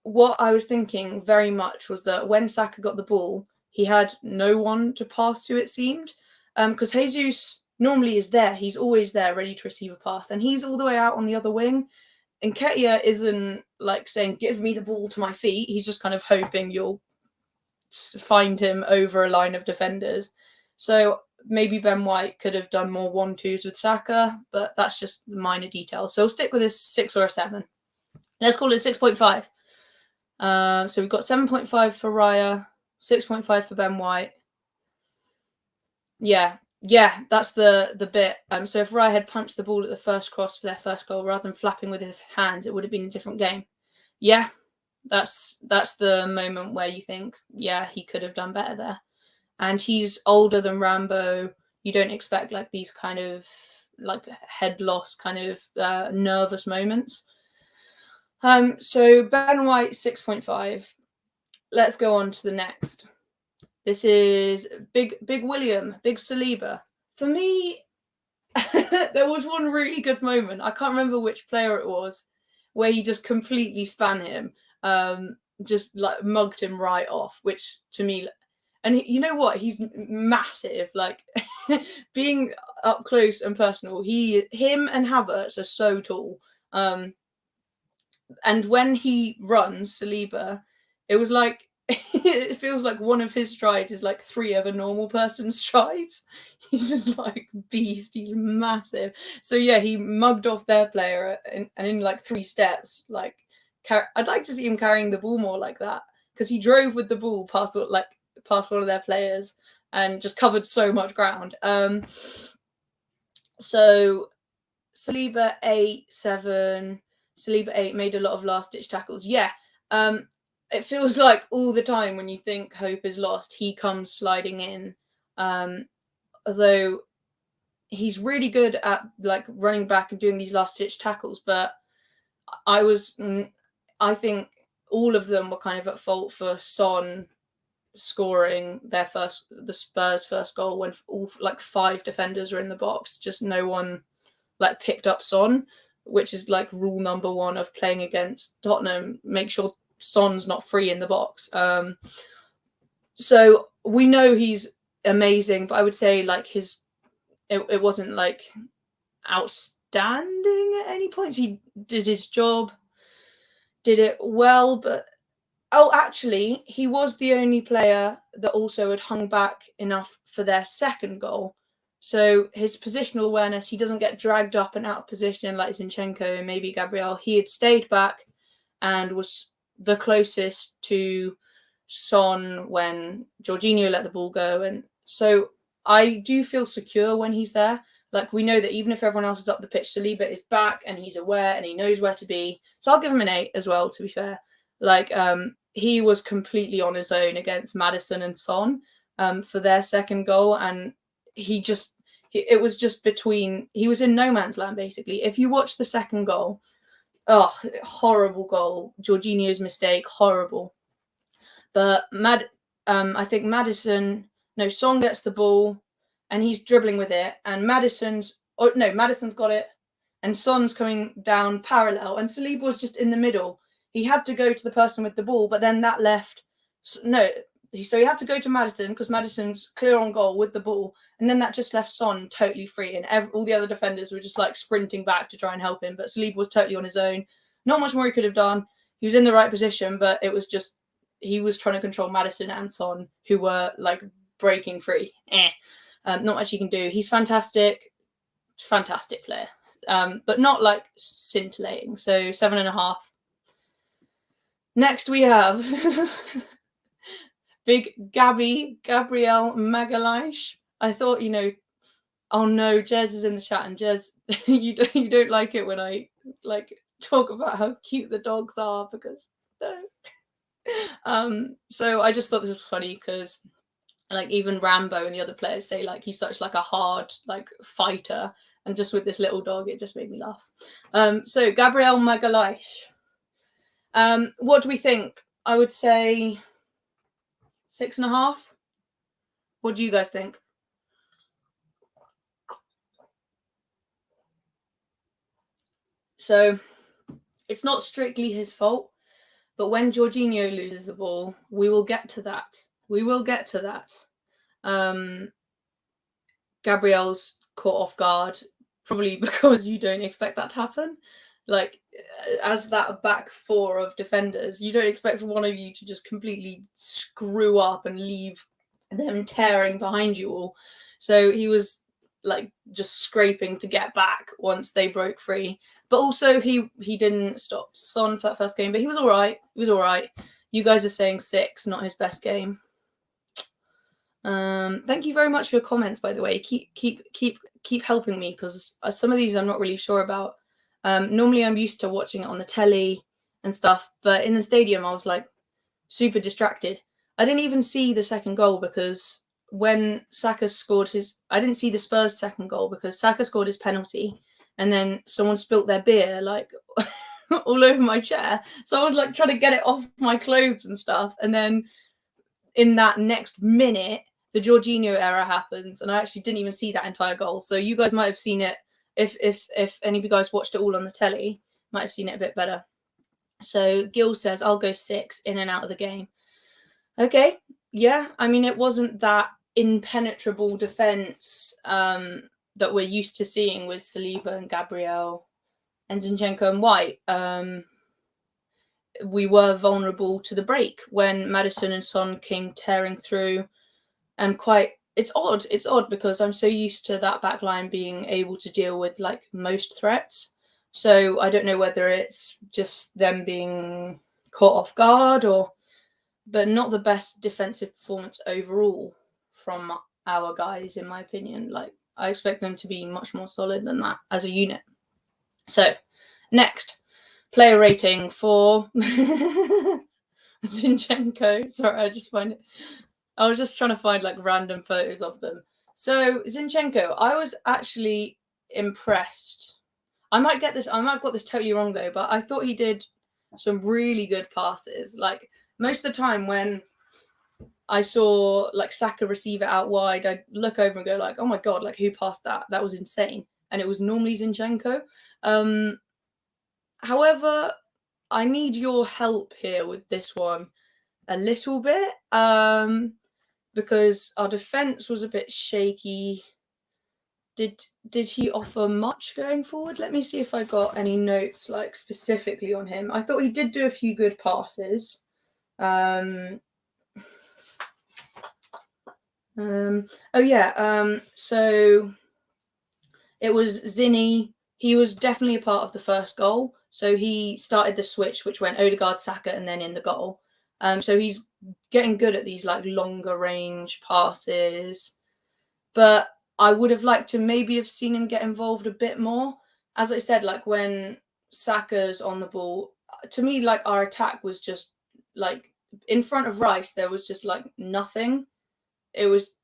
what I was thinking very much was that when Saka got the ball, he had no one to pass to, it seemed, because Jesus normally is there. He's always there, ready to receive a pass, and he's all the way out on the other wing. Nketiah isn't like saying, "Give me the ball to my feet." He's just kind of hoping you'll find him over a line of defenders. So maybe Ben White could have done more 1-2s with Saka, but that's just minor details. So we'll stick with this 6 or a 7. Let's call it 6.5. So we've got 7.5 for Raya, 6.5 for Ben White. Yeah, that's the bit. So if Raya had punched the ball at the first cross for their first goal rather than flapping with his hands, it would have been a different game. Yeah, that's the moment where you think, yeah, he could have done better there. And he's older than Rambo. You don't expect like these kind of like head loss kind of nervous moments. So Ben White 6.5. Let's go on to the next. This is Big William, Big Saliba. For me, there was one really good moment. I can't remember which player it was, where he just completely span him, just like mugged him right off, which to me, and you know what? He's massive. Like being up close and personal, him and Havertz are so tall. And when he runs, Saliba, it was like it feels like one of his strides is like 3 of a normal person's strides. He's just like beast. He's massive. So yeah, he mugged off their player and in like 3 steps. Like I'd like to see him carrying the ball more like that, because he drove with the ball past one of their players and just covered so much ground. So Saliba 8, 7. Saliba 8 made a lot of last-ditch tackles. Yeah, it feels like all the time when you think hope is lost, he comes sliding in. Although he's really good at like running back and doing these last-ditch tackles, but I think all of them were kind of at fault for Son scoring the Spurs' first goal when all like 5 defenders were in the box. Just no one like picked up Son, which is like rule number 1 of playing against Tottenham. Make sure Son's not free in the box. So we know he's amazing, but I would say like it wasn't like outstanding at any points. He did his job, did it well, but actually he was the only player that also had hung back enough for their second goal. So his positional awareness, he doesn't get dragged up and out of position like Zinchenko and maybe Gabriel. He had stayed back and was the closest to Son when Jorginho let the ball go. And so I do feel secure when he's there. Like we know that even if everyone else is up the pitch, Saliba is back and he's aware and he knows where to be. So I'll give him an 8 as well, to be fair. Like he was completely on his own against Maddison and Son for their second goal. And it was just between, he was in no man's land, basically. If you watch the second goal, horrible goal. Jorginho's mistake, horrible. But I think Son gets the ball and he's dribbling with it, and Maddison's got it, and Son's coming down parallel, and Saliba was just in the middle. He had to go to the person with the ball, but then that left so he had to go to Maddison because Maddison's clear on goal with the ball, and then that just left Son totally free, and all the other defenders were just like sprinting back to try and help him, but Saliba was totally on his own. Not much more he could have done. He was in the right position, but it was just he was trying to control Maddison and Son, who were like breaking free. Not much he can do. He's fantastic player, but not like scintillating. So 7.5. Next we have Big Gabriel Magalhaes. I thought, oh no, Jez is in the chat, and Jez, you don't like it when I like talk about how cute the dogs are, because no. So I just thought this was funny because like even Rambo and the other players say like he's such like a hard like fighter, and just with this little dog it just made me laugh. So Gabriel Magalhaes. What do we think? I would say 6.5. What do you guys think? So it's not strictly his fault, but when Jorginho loses the ball, we will get to that. Gabriel's caught off guard, probably because you don't expect that to happen. Like, as that back four of defenders, you don't expect one of you to just completely screw up and leave them tearing behind you all. So he was like just scraping to get back once they broke free. But also he didn't stop Son for that first game, but he was all right. He was all right. You guys are saying 6, not his best game. Thank you very much for your comments, by the way. Keep helping me, because some of these I'm not really sure about. Normally I'm used to watching it on the telly and stuff, but in the stadium I was like super distracted. I didn't even see the second goal because when Saka scored I didn't see the Spurs second goal because Saka scored his penalty and then someone spilt their beer like all over my chair. So I was like trying to get it off my clothes and stuff. And then in that next minute, the Jorginho error happens, and I actually didn't even see that entire goal. So you guys might have seen it, if any of you guys watched it all on the telly, might have seen it a bit better. So Gil says, I'll go 6 in and out of the game. Okay, yeah, I mean, it wasn't that impenetrable defence that we're used to seeing with Saliba and Gabriel and Zinchenko and White. We were vulnerable to the break when Maddison and Son came tearing through, and it's odd because I'm so used to that backline being able to deal with like most threats. So I don't know whether it's just them being caught off guard but not the best defensive performance overall from our guys, in my opinion. Like, I expect them to be much more solid than that as a unit. So next, player rating for Zinchenko. Sorry, I was just trying to find like random photos of them. So Zinchenko, I was actually impressed. I might have got this totally wrong though, but I thought he did some really good passes. Like, most of the time when I saw like Saka receive it out wide, I'd look over and go like, oh my God, like who passed that? That was insane. And it was normally Zinchenko. However, I need your help here with this one a little bit, because our defense was a bit shaky. Did he offer much going forward? Let me see if I got any notes like specifically on him. I thought he did do a few good passes. So it was Zinny. He was definitely a part of the first goal. So he started the switch, which went Odegaard, Saka, and then in the goal. So he's getting good at these like longer range passes. But I would have liked to maybe have seen him get involved a bit more. As I said, like when Saka's on the ball, to me, like our attack was just like in front of Rice, there was just like nothing. It was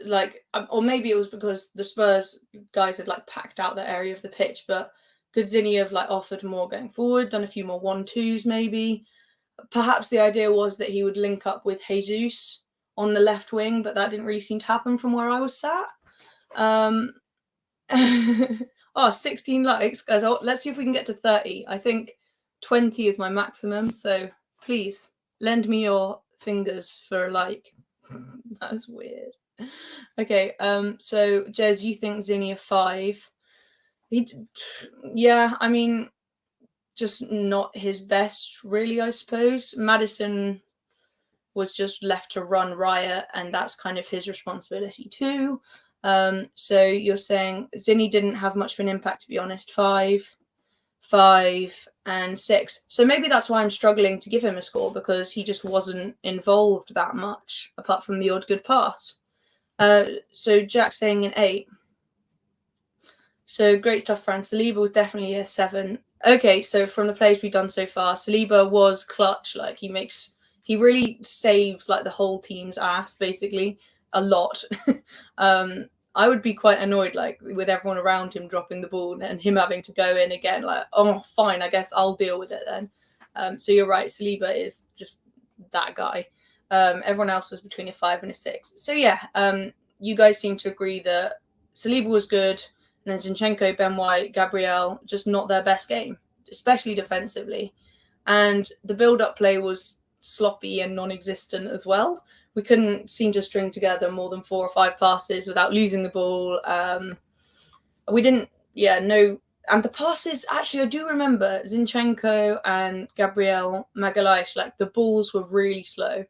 like, or maybe it was because the Spurs guys had like packed out that area of the pitch, but could Zinny have like offered more going forward, done a few more 1-2s maybe? Perhaps the idea was that he would link up with Jesus on the left wing, but that didn't really seem to happen from where I was sat. 16 likes, guys. Let's see if we can get to 30. I think 20 is my maximum, so please lend me your fingers for a like. That's weird. Okay, so Jez, you think Zinny a 5? Yeah, I mean, just not his best, really, I suppose. Maddison was just left to run Raya, and that's kind of his responsibility too. So you're saying Zinny didn't have much of an impact, to be honest. 5, and 6. So maybe that's why I'm struggling to give him a score, because he just wasn't involved that much, apart from the odd good pass. So Jack's saying an 8. So great stuff, Fran. Saliba was definitely a 7. Okay, so from the plays we've done so far, Saliba was clutch. Like, he really saves like the whole team's ass, basically, a lot. I would be quite annoyed, like, with everyone around him dropping the ball and him having to go in again. Like, oh, fine, I guess I'll deal with it then. So you're right, Saliba is just that guy. Everyone else was between a 5 and a 6. So yeah, you guys seem to agree that Saliba was good, and then Zinchenko, Ben White, Gabriel, just not their best game, especially defensively. And the build-up play was sloppy and non-existent as well, we couldn't seem to string together more than 4 or 5 passes without losing the ball. We didn't, no. And the passes, actually, I do remember Zinchenko and Gabriel Magalhaes, like the balls were really slow.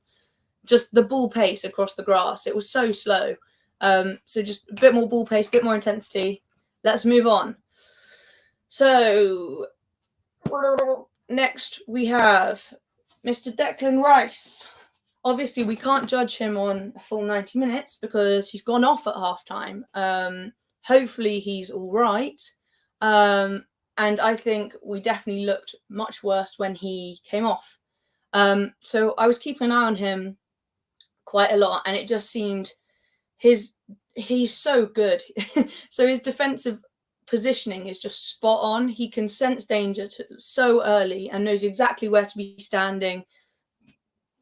Just the ball pace across the grass, it was so slow. So just a bit more ball pace, a bit more intensity. Let's move on. So next we have Mr. Declan Rice. Obviously, we can't judge him on a full 90 minutes because he's gone off at halftime. Hopefully he's all right. And I think we definitely looked much worse when he came off. So I was keeping an eye on him quite a lot, and it just seemed he's so good. So his defensive positioning is just spot on. He can sense danger so early and knows exactly where to be standing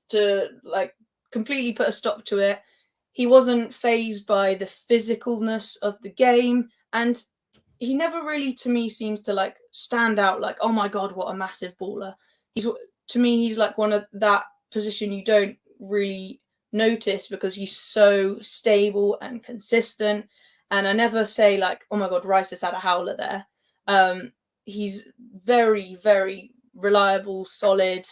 to like completely put a stop to it. He wasn't phased by the physicalness of the game, and he never really, to me, seems to like stand out like, oh my god, what a massive baller. To me, he's like one of that position you don't really notice because he's so stable and consistent. And I never say like, oh my god, Rice has had a howler there. He's very, very reliable, solid.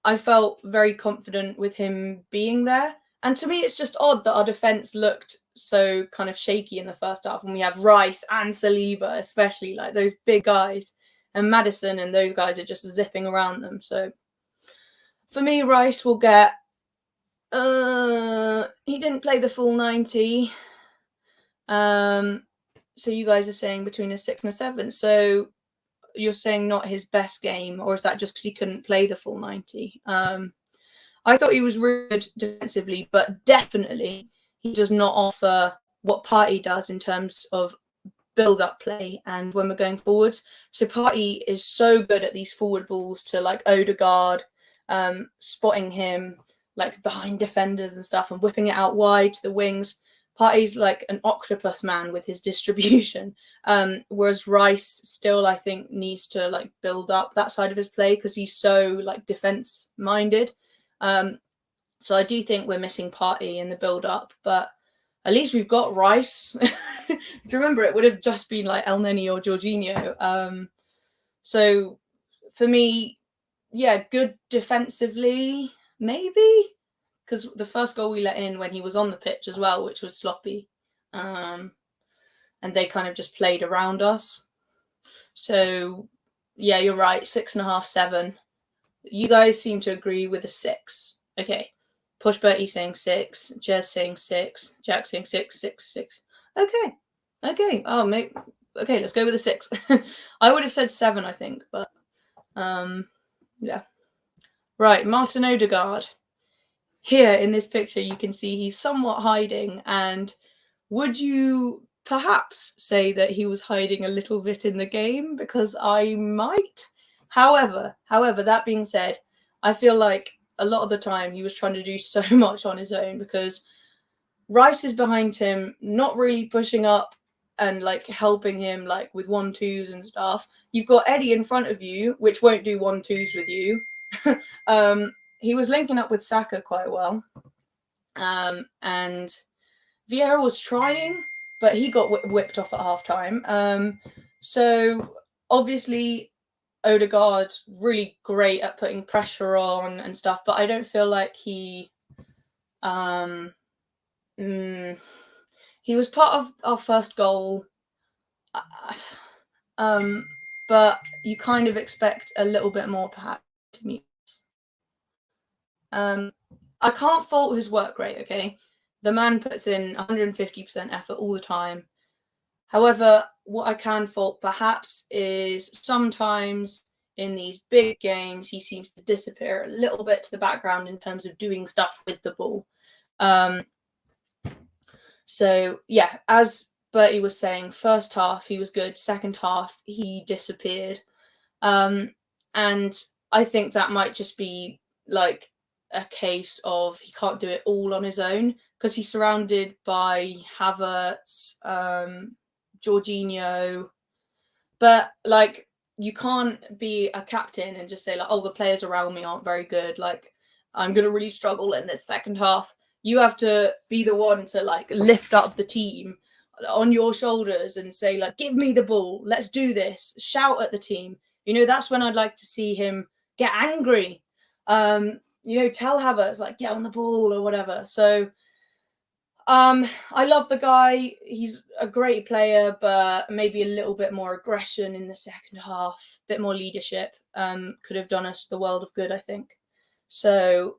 I felt very confident with him being there. And to me, it's just odd that our defence looked so kind of shaky in the first half when we have Rice and Saliba, especially like those big guys, and Maddison and those guys are just zipping around them. So for me, Rice will get, he didn't play the full 90. So you guys are saying between a 6 and a 7. So you're saying not his best game, or is that just because he couldn't play the full 90? I thought he was really good defensively, but definitely he does not offer what Partey does in terms of build-up play and when we're going forwards. So Partey is so good at these forward balls to like Odegaard, spotting him like behind defenders and stuff and whipping it out wide to the wings. Partey's like an octopus man with his distribution, whereas Rice still, I think, needs to like build up that side of his play because he's so like defense minded. So I do think we're missing Partey in the build up, but at least we've got Rice. Do you remember it would have just been like El Neni or Jorginho? So for me, yeah, good defensively, maybe. Because the first goal we let in when he was on the pitch as well, which was sloppy. And they kind of just played around us. So, yeah, you're right. 6.5, 7. You guys seem to agree with a 6. Okay. Push Bertie saying 6. Jez saying 6. Jack saying 6, 6, 6. Okay. Oh, mate. Okay, let's go with a 6. I would have said 7, I think. But, yeah. Right, Martin Odegaard. Here in this picture, you can see he's somewhat hiding. And would you perhaps say that he was hiding a little bit in the game? Because I might. However, that being said, I feel like a lot of the time he was trying to do so much on his own because Rice is behind him, not really pushing up and like helping him like with 1-2s and stuff. You've got Eddie in front of you, which won't do 1-2s with you. He was linking up with Saka quite well. And Vieira was trying, but he got whipped off at halftime. So obviously Odegaard really great at putting pressure on and stuff, but I don't feel like he was part of our first goal. But you kind of expect a little bit more perhaps to me. I can't fault his work rate, okay? The man puts in 150% effort all the time. However, what I can fault perhaps is sometimes in these big games, he seems to disappear a little bit to the background in terms of doing stuff with the ball. So, yeah, as Bertie was saying, first half, he was good. Second half, he disappeared. And I think that might just be like a case of he can't do it all on his own because he's surrounded by Havertz, Jorginho, but like you can't be a captain and just say like, oh, the players around me aren't very good. Like I'm going to really struggle in this second half. You have to be the one to like lift up the team on your shoulders and say like, give me the ball. Let's do this. Shout at the team. You know, that's when I'd like to see him get angry. You know, tell Havertz like, get on the ball or whatever. So I love the guy. He's a great player, but maybe a little bit more aggression in the second half, a bit more leadership could have done us the world of good, I think. So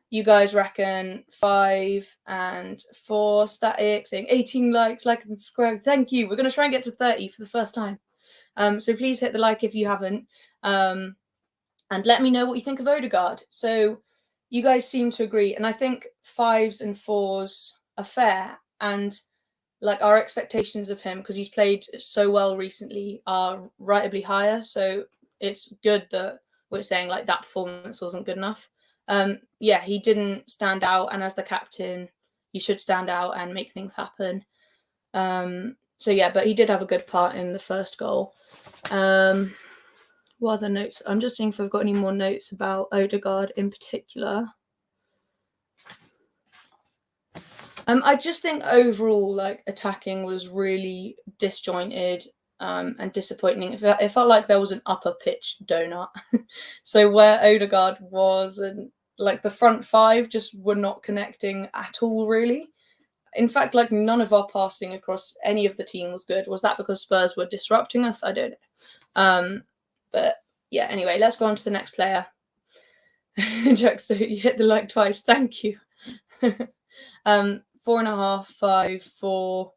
you guys reckon 5 and 4 static, saying 18 likes, like and subscribe. Thank you. We're going to try and get to 30 for the first time. So please hit the like if you haven't. And let me know what you think of Odegaard. So you guys seem to agree. And I think 5s and 4s are fair, and like our expectations of him, because he's played so well recently, are rightly higher. So it's good that we're saying like that performance wasn't good enough. Yeah, he didn't stand out, and as the captain, you should stand out and make things happen. So yeah, but he did have a good part in the first goal. What other notes? I'm just seeing if I've got any more notes about Odegaard in particular. I just think overall, like, attacking was really disjointed and disappointing. It felt like there was an upper pitch donut. So where Odegaard was, and like the front 5 just were not connecting at all, really. In fact, like none of our passing across any of the team was good. Was that because Spurs were disrupting us? I don't know. But yeah, anyway, let's go on to the next player. Jackson, you hit the like twice. Thank you. 4.5, 5, 4,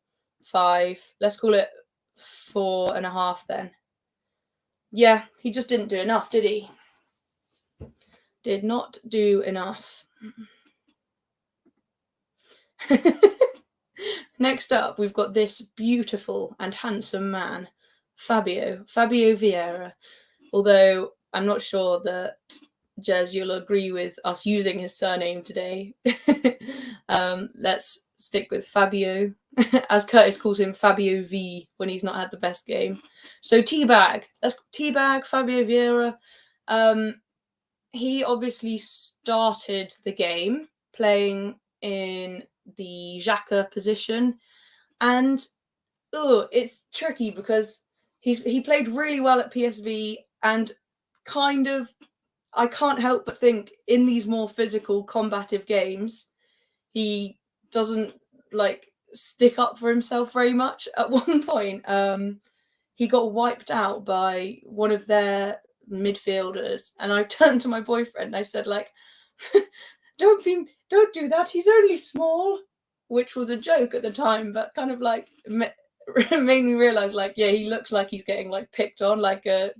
5. Let's call it 4.5 then. Yeah, he just didn't do enough, did he? Did not do enough. Next up, we've got this beautiful and handsome man, Fabio Vieira. Although I'm not sure that Jez, you'll agree with us using his surname today. Let's stick with Fabio, as Curtis calls him, Fabio V, when he's not had the best game. So teabag. Let's teabag Fabio Vieira. He obviously started the game playing in the Xhaka position, and it's tricky because he played really well at PSV, and kind of I can't help but think in these more physical, combative games, he doesn't like stick up for himself very much. At one point, he got wiped out by one of their midfielders, and I turned to my boyfriend and I said, like, don't do that. He's only small, which was a joke at the time, but kind of like made me realize, like, yeah, he looks like he's getting like picked on, like a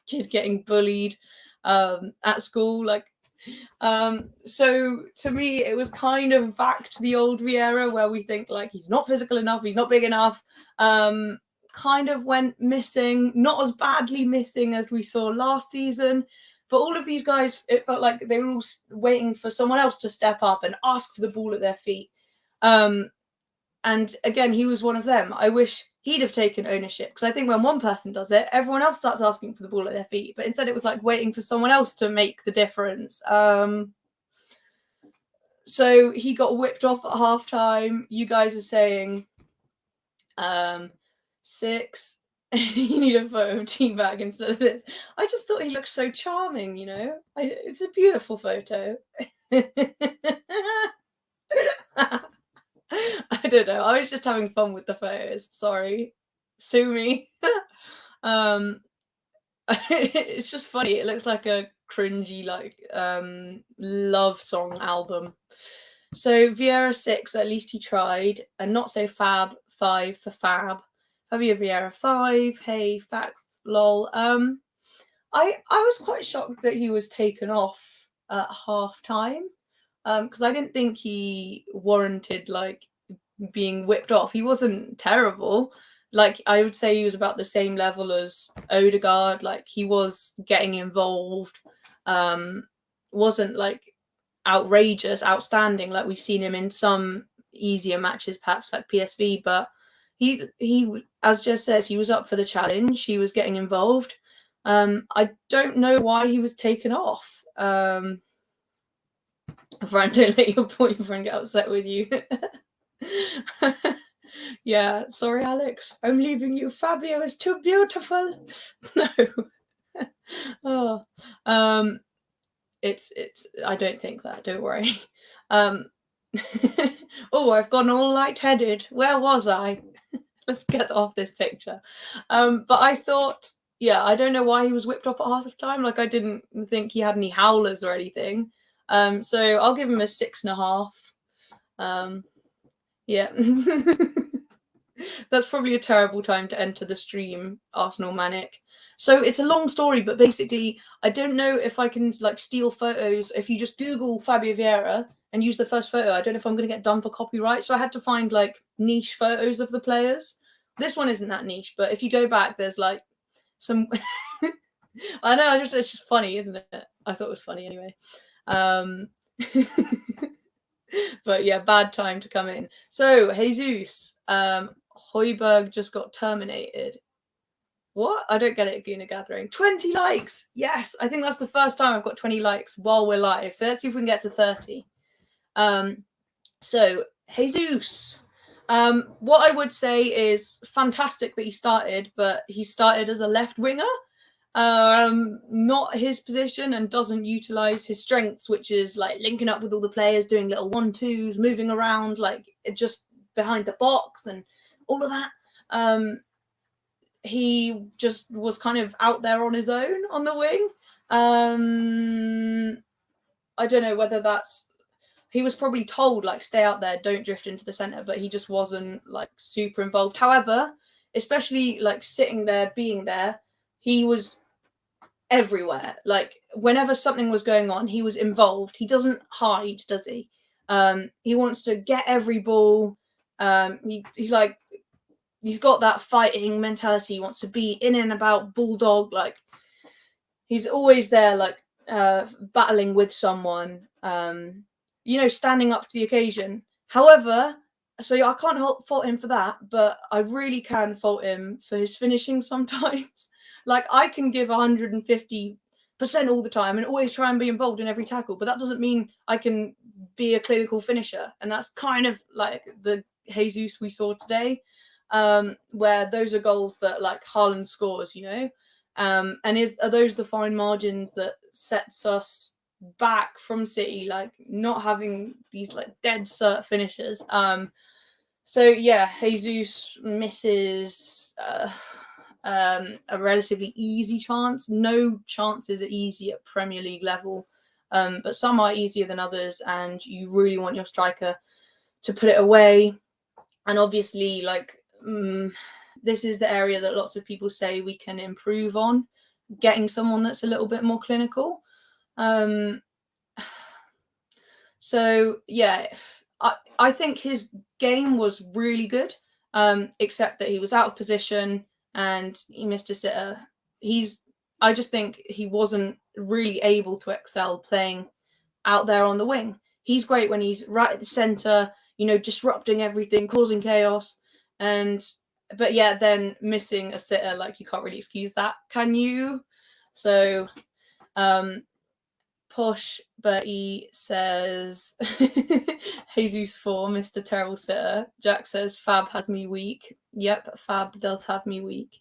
kid getting bullied at school, like so to me it was kind of back to the old Vieira, where we think like he's not physical enough, he's not big enough. Kind of went missing, not as badly missing as we saw last season, but all of these guys, it felt like they were all waiting for someone else to step up and ask for the ball at their feet. And again, he was one of them. I wish he'd have taken ownership, because I think when one person does it, everyone else starts asking for the ball at their feet. But instead, it was like waiting for someone else to make the difference. So he got whipped off at halftime. You guys are saying 6. You need a photo of teabag instead of this. I just thought he looked so charming, you know. It's a beautiful photo. I don't know. I was just having fun with the photos. Sorry. Sue me. It's just funny. It looks like a cringy, like, love song album. So Vieira 6, at least he tried. And not so fab, 5 for fab. Fabio Vieira 5. Hey, facts, lol. I was quite shocked that he was taken off at half time. Because I didn't think he warranted like being whipped off. He wasn't terrible. Like, I would say he was about the same level as Odegaard. Like, he was getting involved. Wasn't like outrageous, outstanding like we've seen him in some easier matches, perhaps like PSV. But he, as Jess says, he was up for the challenge. He was getting involved. I don't know why he was taken off. Fran, don't let your boyfriend get upset with you. Yeah, sorry, Alex. I'm leaving you. Fabio is too beautiful. No. Oh, it's. I don't think that. Don't worry. Oh, I've gone all lightheaded. Where was I? Let's get off this picture. But I thought, yeah, I don't know why he was whipped off at half time. Like, I didn't think he had any howlers or anything. So I'll give him a 6.5. Yeah. That's probably a terrible time to enter the stream, Arsenal Manic. So it's a long story, but basically, I don't know if I can like steal photos. If you just Google Fabio Vieira and use the first photo, I don't know if I'm going to get done for copyright. So I had to find like niche photos of the players. This one isn't that niche, but if you go back, there's like some. I know, it's just funny, isn't it? I thought it was funny anyway. But yeah, bad time to come in. So Jesus, Højbjerg just got terminated. What? I don't get it, Guna Gathering. 20 likes! Yes, I think that's the first time I've got 20 likes while we're live. So let's see if we can get to 30. So, Jesus. What I would say is fantastic that he started, but he started as a left winger. Not his position, and doesn't utilize his strengths, which is like linking up with all the players, doing little 1-2s, moving around, like just behind the box and all of that. He just was kind of out there on his own on the wing. I don't know whether that's, he was probably told like stay out there, don't drift into the center, but he just wasn't like super involved. However, especially like sitting there, being there, he was everywhere. Like whenever something was going on, he was involved. He doesn't hide, does he? He wants to get every ball. He's like, he's got that fighting mentality. He wants to be in and about bulldog. Like he's always there, like battling with someone. Standing up to the occasion. However, so I can't fault him for that, but I really can fault him for his finishing sometimes. Like I can give 150% all the time and always try and be involved in every tackle, but that doesn't mean I can be a clinical finisher. And that's kind of like the Jesus we saw today, where those are goals that like Haaland scores, and are those the fine margins that sets us back from City, like not having these like dead cert finishers? So yeah, Jesus misses a relatively easy chance. No chances are easy at Premier League level, but some are easier than others, and you really want your striker to put it away. And obviously, like this is the area that lots of people say we can improve on, getting someone that's a little bit more clinical. So yeah, I think his game was really good, except that he was out of position and he missed a sitter. I just think he wasn't really able to excel playing out there on the wing. He's great when he's right at the centre, disrupting everything, causing chaos. But yeah, then missing a sitter, like you can't really excuse that, can you? So, Posh Bertie says, Jesus 4, Mr. Terrible Sitter. Jack says, Fab has me weak. Yep, Fab does have me weak.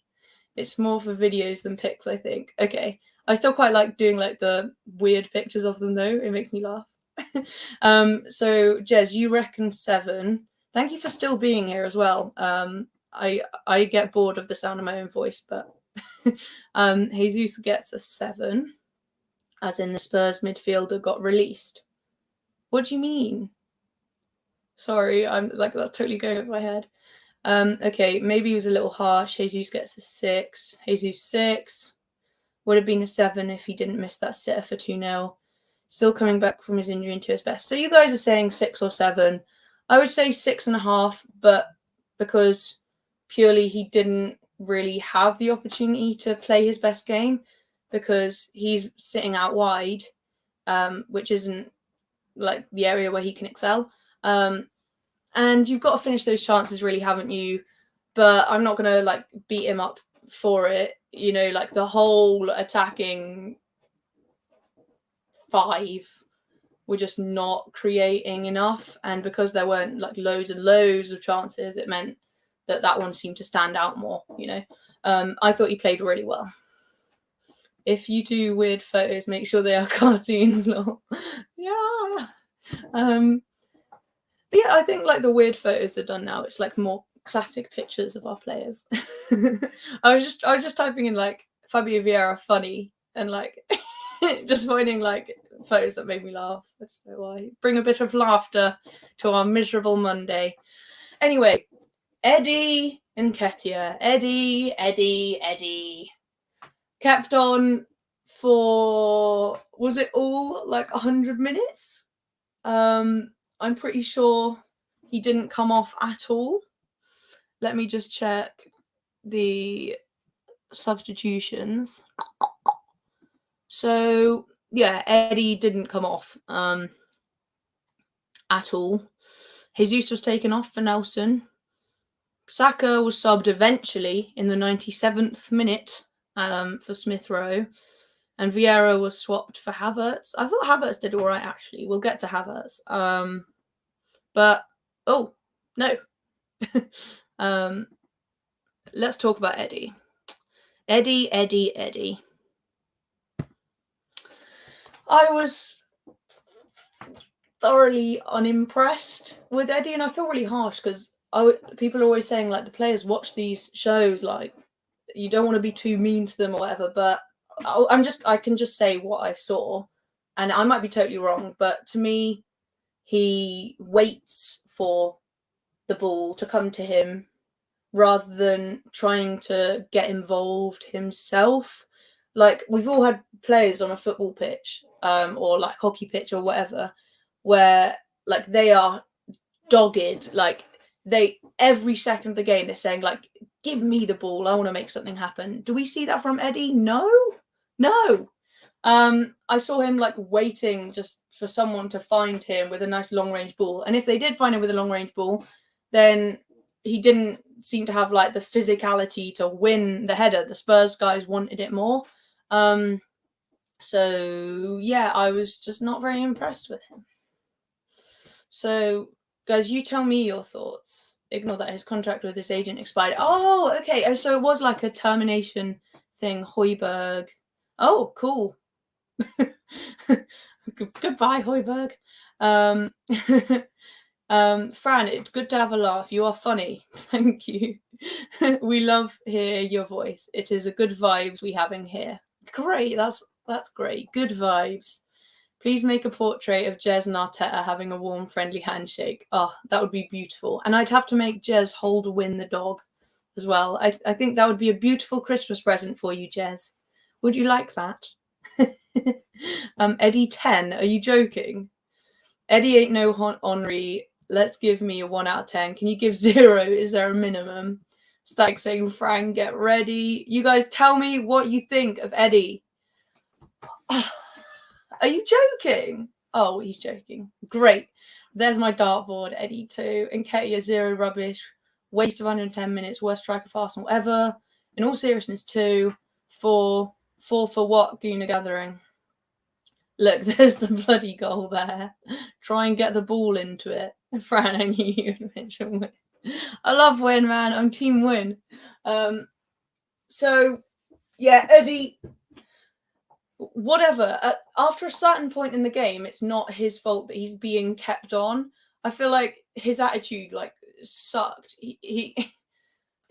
It's more for videos than pics, I think. Okay. I still quite like doing like the weird pictures of them though. It makes me laugh. So Jez, you reckon 7. Thank you for still being here as well. I get bored of the sound of my own voice, but Jesus gets a 7. As in the Spurs midfielder got released. What do you mean? Sorry, I'm like, that's totally going over my head. Okay, maybe he was a little harsh. Jesus gets a 6. Jesus 6. Would have been a 7 if he didn't miss that sitter for 2-0. Still coming back from his injury into his best. So you guys are saying 6 or 7. I would say 6.5, but because purely he didn't really have the opportunity to play his best game, because he's sitting out wide, which isn't like the area where he can excel. And you've got to finish those chances, really, haven't you? But I'm not going to like beat him up for it. Like the whole attacking 5 were just not creating enough. And because there weren't like loads and loads of chances, it meant that one seemed to stand out more, you know. I thought he played really well. If you do weird photos, make sure they are cartoons. Lol. Yeah. Yeah, I think like the weird photos are done now. It's like more classic pictures of our players. I was just typing in like Fabio Vieira funny and like just finding like photos that made me laugh. I don't know why. Bring a bit of laughter to our miserable Monday. Anyway, Eddie and Nketiah. Eddie. Kept on for, was it all like 100 minutes? I'm pretty sure he didn't come off at all. Let me just check the substitutions. So, yeah, Eddie didn't come off at all. Jesus was taken off for Nelson. Saka was subbed eventually in the 97th minute for Smith Rowe. And Vieira was swapped for Havertz. I thought Havertz did all right, actually. We'll get to Havertz. But, oh, no. Let's talk about Eddie. Eddie. I was thoroughly unimpressed with Eddie, and I feel really harsh because people are always saying, like, the players watch these shows, like, you don't want to be too mean to them or whatever, but I can just say what I saw, and I might be totally wrong, but to me, he waits for the ball to come to him rather than trying to get involved himself. Like, we've all had players on a football pitch, or like hockey pitch or whatever, where like they are dogged, like every second of the game they're saying like, give me the ball, I want to make something happen. Do we see that from Eddie? No. I saw him like waiting just for someone to find him with a nice long range ball, and if they did find him with a long range ball, then he didn't seem to have like the physicality to win the header. The Spurs guys wanted it more. So yeah, I was just not very impressed with him. So guys, you tell me your thoughts. Ignore that his contract with his agent expired. Oh, okay. So it was like a termination thing. Højbjerg. Oh, cool. Goodbye, Højbjerg. Fran, it's good to have a laugh. You are funny. Thank you. We love hear your voice. It is a good vibes we having here. Great. That's great. Good vibes. Please make a portrait of Jez and Arteta having a warm, friendly handshake. Oh, that would be beautiful. And I'd have to make Jez hold Win the dog as well. I think that would be a beautiful Christmas present for you, Jez. Would you like that? Eddie 10. Are you joking? Eddie ain't no Henry. Let's give me a 1 out of 10. Can you give 0? Is there a minimum? Stag saying, Frank, get ready. You guys tell me what you think of Eddie. Are you joking? Oh, he's joking. Great. There's my dartboard. Eddie 2. Nketiah 0 rubbish. Waste of 110 minutes. Worst striker for Arsenal ever. In all seriousness, 2. 4 for what? Guna Gathering. Look, there's the bloody goal there. Try and get the ball into it. Fran, I knew you'd mention Win. I love Win, man. I'm team Win. So, yeah, Eddie, whatever. After a certain point in the game, it's not his fault that he's being kept on. I feel like his attitude, like, sucked.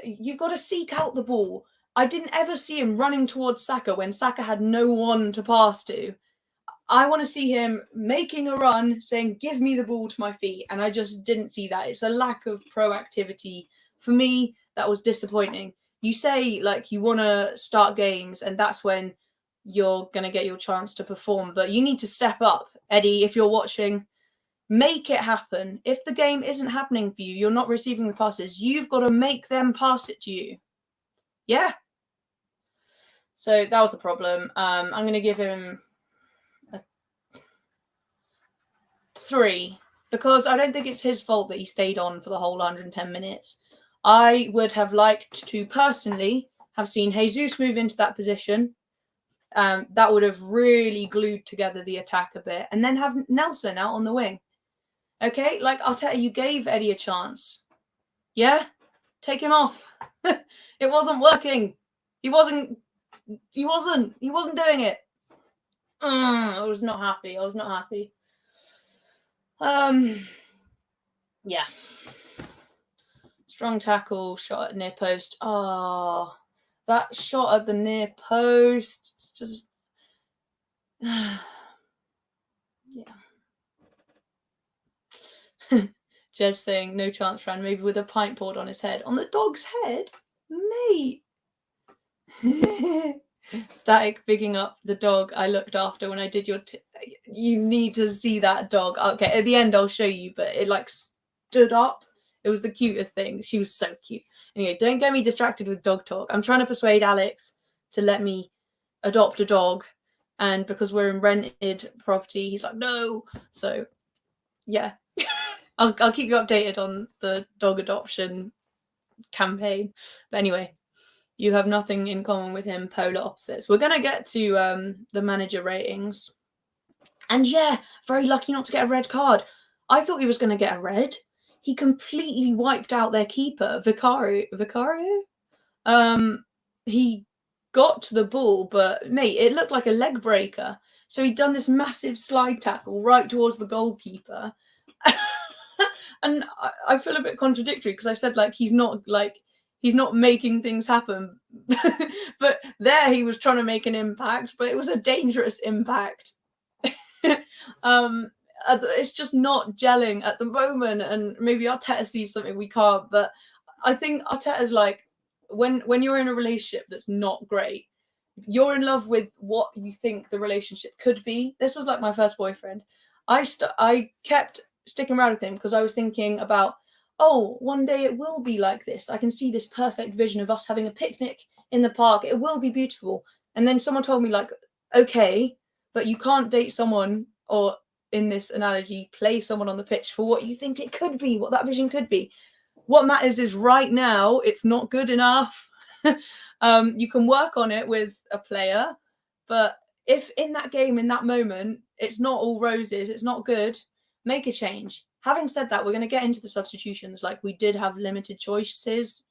You've got to seek out the ball. I didn't ever see him running towards Saka when Saka had no one to pass to. I want to see him making a run, saying, give me the ball to my feet. And I just didn't see that. It's a lack of proactivity. For me, that was disappointing. You say, like, you want to start games, and that's when you're going to get your chance to perform. But you need to step up. Eddie, if you're watching, make it happen. If the game isn't happening for you, you're not receiving the passes, you've got to make them pass it to you. Yeah. So that was the problem. I'm going to give him 3, because I don't think it's his fault that he stayed on for the whole 110 minutes. I would have liked to personally have seen Jesus move into that position, That would have really glued together the attack a bit. And then have Nelson out on the wing. Okay, like Arteta, you gave Eddie a chance. Yeah? Take him off. It wasn't working. He wasn't doing it. I was not happy. Yeah. Strong tackle, shot at near post. Oh, that shot at the near post. Just yeah. Jez saying no chance, Fran. Maybe with a pint poured on his head. On the dog's head, mate. Static bigging up the dog I looked after when I did your. You need to see that dog. Okay, at the end I'll show you, but it like stood up. It was the cutest thing. She was so cute. Anyway, don't get me distracted with dog talk. I'm trying to persuade Alex to let me adopt a dog, and because we're in rented property, he's like, no. So, yeah, I'll keep you updated on the dog adoption campaign. But anyway, you have nothing in common with him, polar opposites. We're going to get to the manager ratings. And yeah, very lucky not to get a red card. I thought he was going to get a red. He completely wiped out their keeper, Vicario. He got to the ball, but mate, it looked like a leg breaker. So he'd done this massive slide tackle right towards the goalkeeper. And I feel a bit contradictory because I've said like he's not making things happen. But there he was trying to make an impact, but it was a dangerous impact. It's just not gelling at the moment, and maybe Arteta sees something we can't. But I think Arteta's like, when you're in a relationship that's not great, you're in love with what you think the relationship could be. This was like my first boyfriend. I kept sticking around with him because I was thinking about, oh, one day it will be like this. I can see this perfect vision of us having a picnic in the park. It will be beautiful. And then someone told me like, okay, but you can't date someone, or in this analogy, play someone on the pitch for what you think it could be, what that vision could be. What matters is right now, it's not good enough. You can work on it with a player, but if in that game, in that moment, it's not all roses, it's not good, make a change. Having said that, we're going to get into the substitutions. Like, we did have limited choices,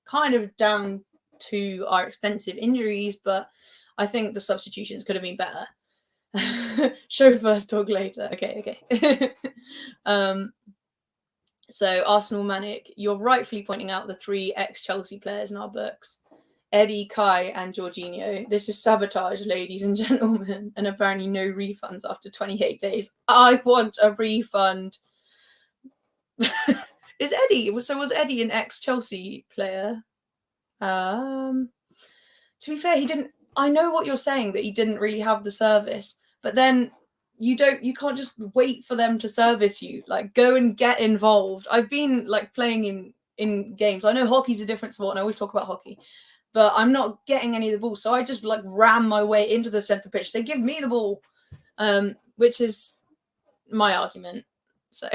kind of down to our extensive injuries, but I think the substitutions could have been better. Show first, talk later. Okay. So Arsenal Manic, you're rightfully pointing out the 3 ex-Chelsea players in our books. Eddie, Kai, and Jorginho. This is sabotage, ladies and gentlemen, and apparently no refunds after 28 days. I want a refund. Was Eddie an ex-Chelsea player? To be fair, he didn't. I know what you're saying, that he didn't really have the service, but then you can't just wait for them to service you. Like, go and get involved. I've been like playing in games. I know hockey's a different sport, and I always talk about hockey, but I'm not getting any of the ball, so I just like ram my way into the centre pitch. Say, give me the ball, which is my argument. So,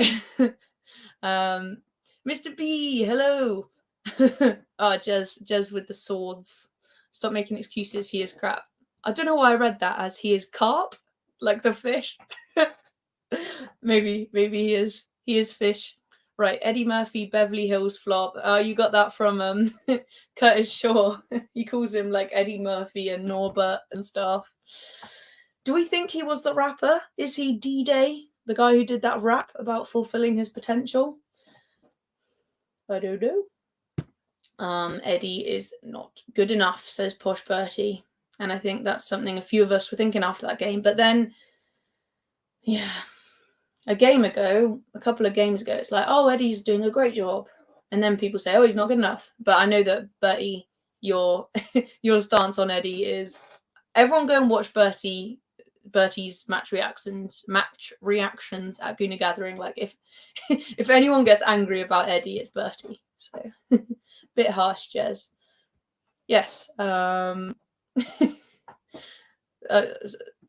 Mr. B, hello. Jez with the swords. Stop making excuses. He is crap. I don't know why I read that as he is carp, like the fish. maybe he is. He is fish. Right, Eddie Murphy, Beverly Hills flop. You got that from Curtis Shaw. He calls him like Eddie Murphy and Norbert and stuff. Do we think he was the rapper? Is he D-Day, the guy who did that rap about fulfilling his potential? I don't know. Eddie is not good enough, says Posh Bertie. And I think that's something a few of us were thinking after that game. But then, yeah, a couple of games ago, it's like, oh, Eddie's doing a great job. And then people say, oh, he's not good enough. But I know that, Bertie, your stance on Eddie is, everyone go and watch Bertie's match reactions at Gooner Gathering. Like, if anyone gets angry about Eddie, it's Bertie. So bit harsh, Jez. Yes.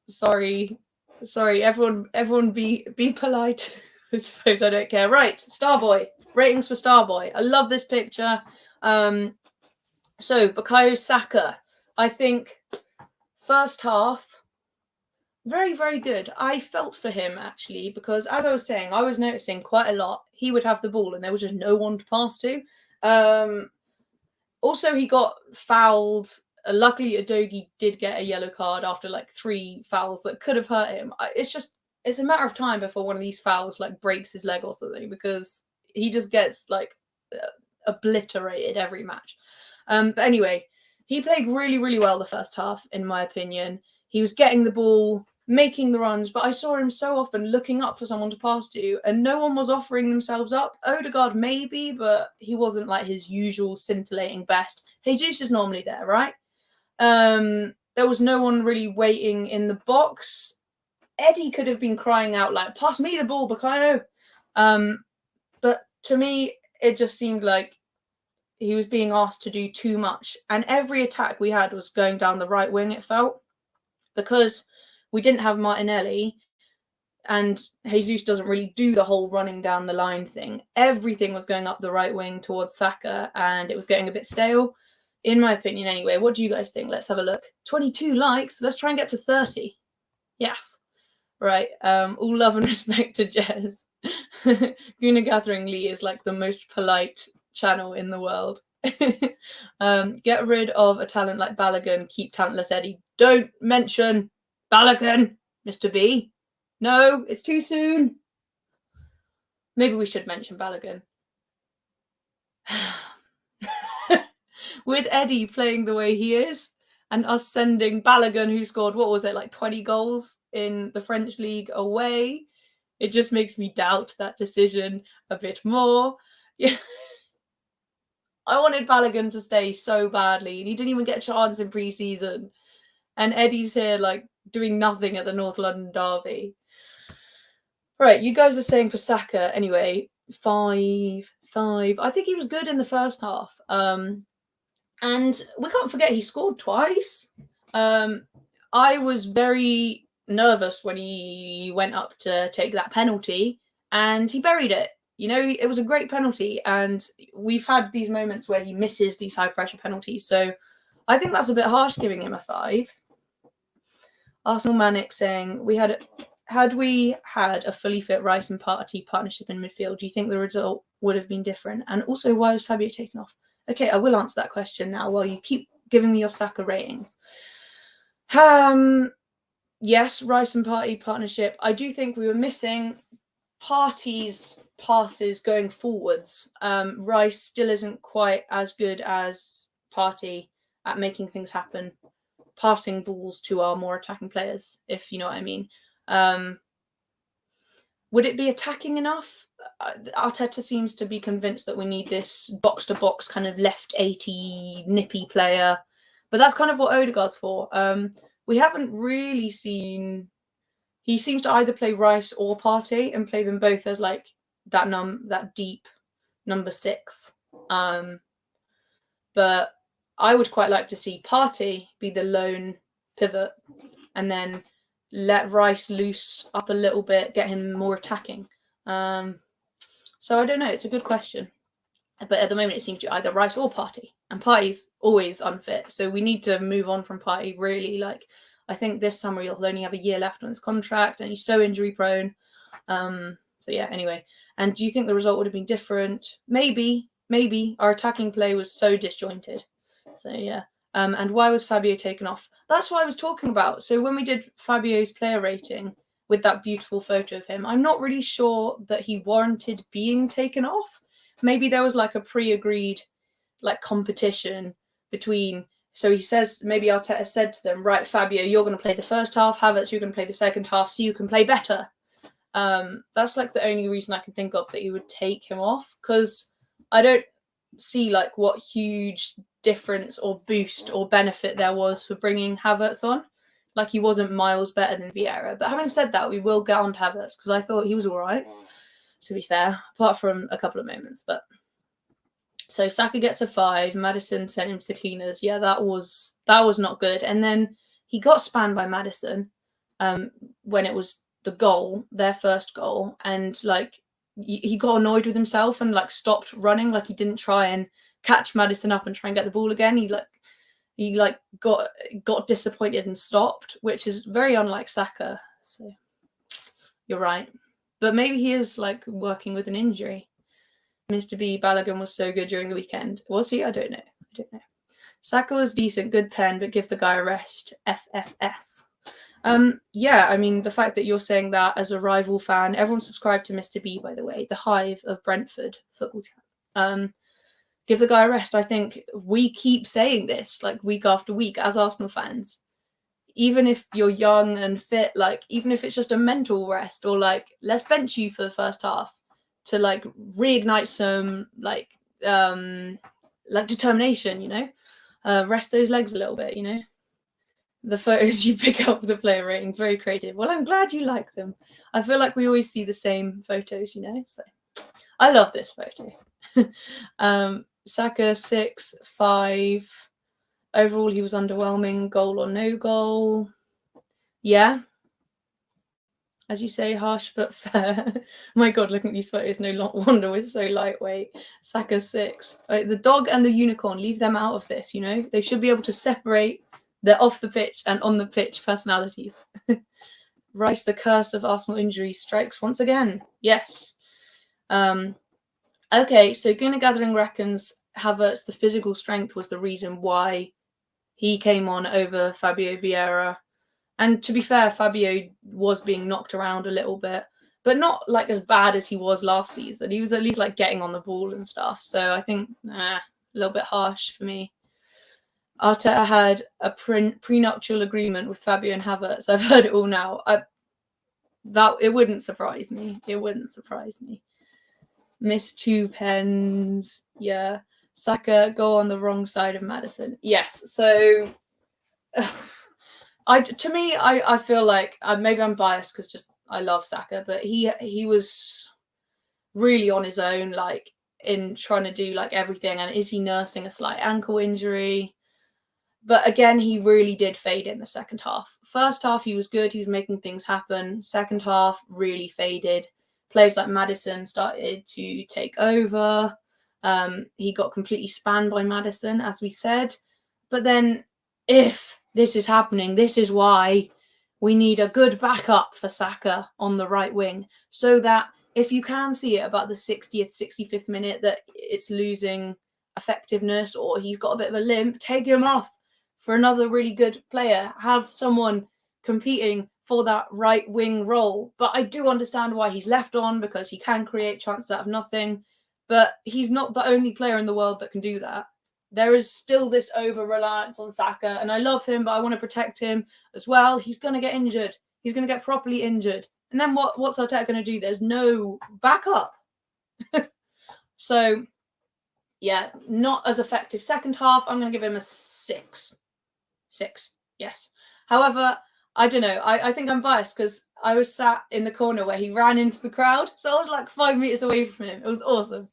Sorry. Everyone be polite. I suppose I don't care. Right, Starboy. Ratings for Starboy. I love this picture. So Bukayo Saka, I think First half, very, very good. I felt for him, actually, because as I was saying, I was noticing quite a lot. He would have the ball and there was just no one to pass to. Also, he got fouled. Luckily, Udogie did get a yellow card after like 3 fouls that could have hurt him. It's a matter of time before one of these fouls like breaks his leg or something, because he just gets like obliterated every match. But anyway, he played really, really well the first half, in my opinion. He was getting the ball, making the runs, but I saw him so often looking up for someone to pass to, and no one was offering themselves up. Odegaard maybe, but he wasn't like his usual scintillating best. Jesus is normally there, right? There was no one really waiting in the box. Eddie could have been crying out like, "Pass me the ball, Bukayo." But to me, it just seemed like he was being asked to do too much. And every attack we had was going down the right wing, it felt. Because we didn't have Martinelli, and Jesus doesn't really do the whole running down the line thing. Everything was going up the right wing towards Saka, and it was getting a bit stale, in my opinion anyway. What do you guys think? Let's have a look. 22 likes. Let's try and get to 30. Yes. Right. All love and respect to Jez. Guna Gathering Lee is like the most polite channel in the world. Get rid of a talent like Balogun, keep talentless Eddie. Don't mention Balogun, Mr. B. No, it's too soon. Maybe we should mention Balogun. With Eddie playing the way he is, and us sending Balogun, who scored, what was it, like 20 goals in the French league, away, it just makes me doubt that decision a bit more. Yeah. I wanted Balogun to stay so badly, and he didn't even get a chance in pre-season. And Eddie's here, like, doing nothing at the North London derby. Right, you guys are saying for Saka, anyway, 5. I think he was good in the first half. And we can't forget he scored twice. I was very nervous when he went up to take that penalty, and he buried it. You know, it was a great penalty, and we've had these moments where he misses these high-pressure penalties, so I think that's a bit harsh giving him a 5. Arsenal Manic saying, had we had a fully fit Rice and Partey partnership in midfield, do you think the result would have been different? And also, why was Fabio taken off? Okay, I will answer that question now while you keep giving me your Saka ratings. Yes, Rice and Partey partnership. I do think we were missing Partey's passes going forwards. Rice still isn't quite as good as Partey at making things happen, passing balls to our more attacking players, if you know what I mean. Would it be attacking enough? Arteta seems to be convinced that we need this box-to-box kind of left 80 nippy player, but that's kind of what Odegaard's for. We haven't really seen... He seems to either play Rice or Partey and play them both as like that deep number 6. But I would quite like to see Partey be the lone pivot and then let Rice loose up a little bit, get him more attacking. So I don't know. It's a good question. But at the moment, it seems to be either Rice or Partey. And Partey's always unfit. So we need to move on from Partey, really. Like, I think this summer he'll only have a year left on his contract, and he's so injury prone. So yeah, anyway. And do you think the result would have been different? Maybe. Our attacking play was so disjointed. So yeah. And why was Fabio taken off? That's what I was talking about. So when we did Fabio's player rating with that beautiful photo of him, I'm not really sure that he warranted being taken off. Maybe there was like a pre-agreed like competition between... So he says, maybe Arteta said to them, right, Fabio, you're going to play the first half. Havertz, you're going to play the second half so you can play better. That's like the only reason I can think of that you would take him off, because I don't see like what huge difference or boost or benefit there was for bringing Havertz on. Like, he wasn't miles better than Vieira. But having said that, we will get on to Havertz because I thought he was all right, to be fair, apart from a couple of moments. But so Saka gets a 5. Maddison sent him to the cleaners. Yeah, that was not good. And then he got spanned by Maddison when it was the goal, their first goal, and like he got annoyed with himself and like stopped running. Like, he didn't try and catch Maddison up and try and get the ball again. He like he like got disappointed and stopped, which is very unlike Saka. So you're right, but maybe he is like working with an injury. Mr. B Balogun was so good during the weekend. Was he? I don't know. Saka was decent, good pen, but give the guy a rest. FFS. Yeah, I mean, the fact that you're saying that as a rival fan, everyone subscribed to Mr. B, by the way, the hive of Brentford football channel. Give the guy a rest. I think we keep saying this like week after week as Arsenal fans. Even if you're young and fit, like even if it's just a mental rest or like let's bench you for the first half to like reignite some like determination, you know, rest those legs a little bit, you know. The photos you pick up with the player ratings, very creative. Well, I'm glad you like them. I feel like we always see the same photos, you know. So I love this photo. Saka 6-5. Overall, he was underwhelming. Goal or no goal. Yeah. As you say, harsh but fair. My God, looking at these photos, no wonder we're so lightweight. Saka 6. Right, the dog and the unicorn, leave them out of this, you know? They should be able to separate their off the pitch and on the pitch personalities. Rice, the curse of Arsenal injuries strikes once again. Yes. Okay, so Gunnar Gathering reckons Havertz, the physical strength was the reason why he came on over Fabio Vieira. And to be fair, Fabio was being knocked around a little bit, but not like as bad as he was last season. He was at least like getting on the ball and stuff. So I think a little bit harsh for me. Arteta had a prenuptial agreement with Fabio and Havertz. I've heard it all now. It wouldn't surprise me. It wouldn't surprise me. Missed 2 pens. Yeah. Saka go on the wrong side of Maddison. Yes. So I feel like maybe I'm biased because just I love Saka, but he was really on his own, like in trying to do like everything. And is he nursing a slight ankle injury? But again, he really did fade in the second half. First half, he was good. He was making things happen. Second half, really faded. Players like Maddison started to take over. He got completely spanned by Maddison, as we said. But then if this is happening, this is why we need a good backup for Saka on the right wing. So that if you can see it about the 60th, 65th minute that it's losing effectiveness or he's got a bit of a limp, take him off for another really good player. Have someone competing for that right wing role. But I do understand why he's left on, because he can create chances out of nothing. But he's not the only player in the world that can do that. There is still this over-reliance on Saka, and I love him, but I want to protect him as well. He's going to get injured. He's going to get properly injured. And then what's Arteta going to do? There's no backup. So, yeah, not as effective second half. I'm going to give him a 6. 6, yes. However, I don't know. I think I'm biased because I was sat in the corner where he ran into the crowd. So I was like 5 meters away from him. It was awesome.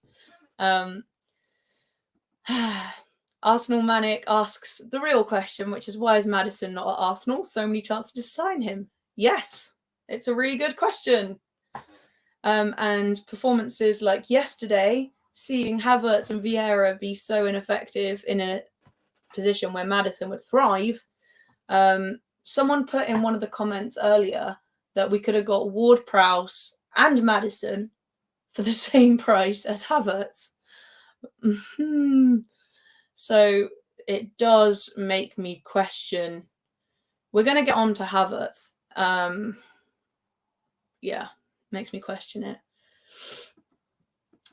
Arsenal Manic asks the real question, which is why is Maddison not at Arsenal? So many chances to sign him. Yes, it's a really good question. And performances like yesterday, seeing Havertz and Vieira be so ineffective in a position where Maddison would thrive. Someone put in one of the comments earlier that we could have got Ward-Prowse and Maddison for the same price as Havertz. So it does make me question. We're going to get on to Havertz. Yeah, makes me question it.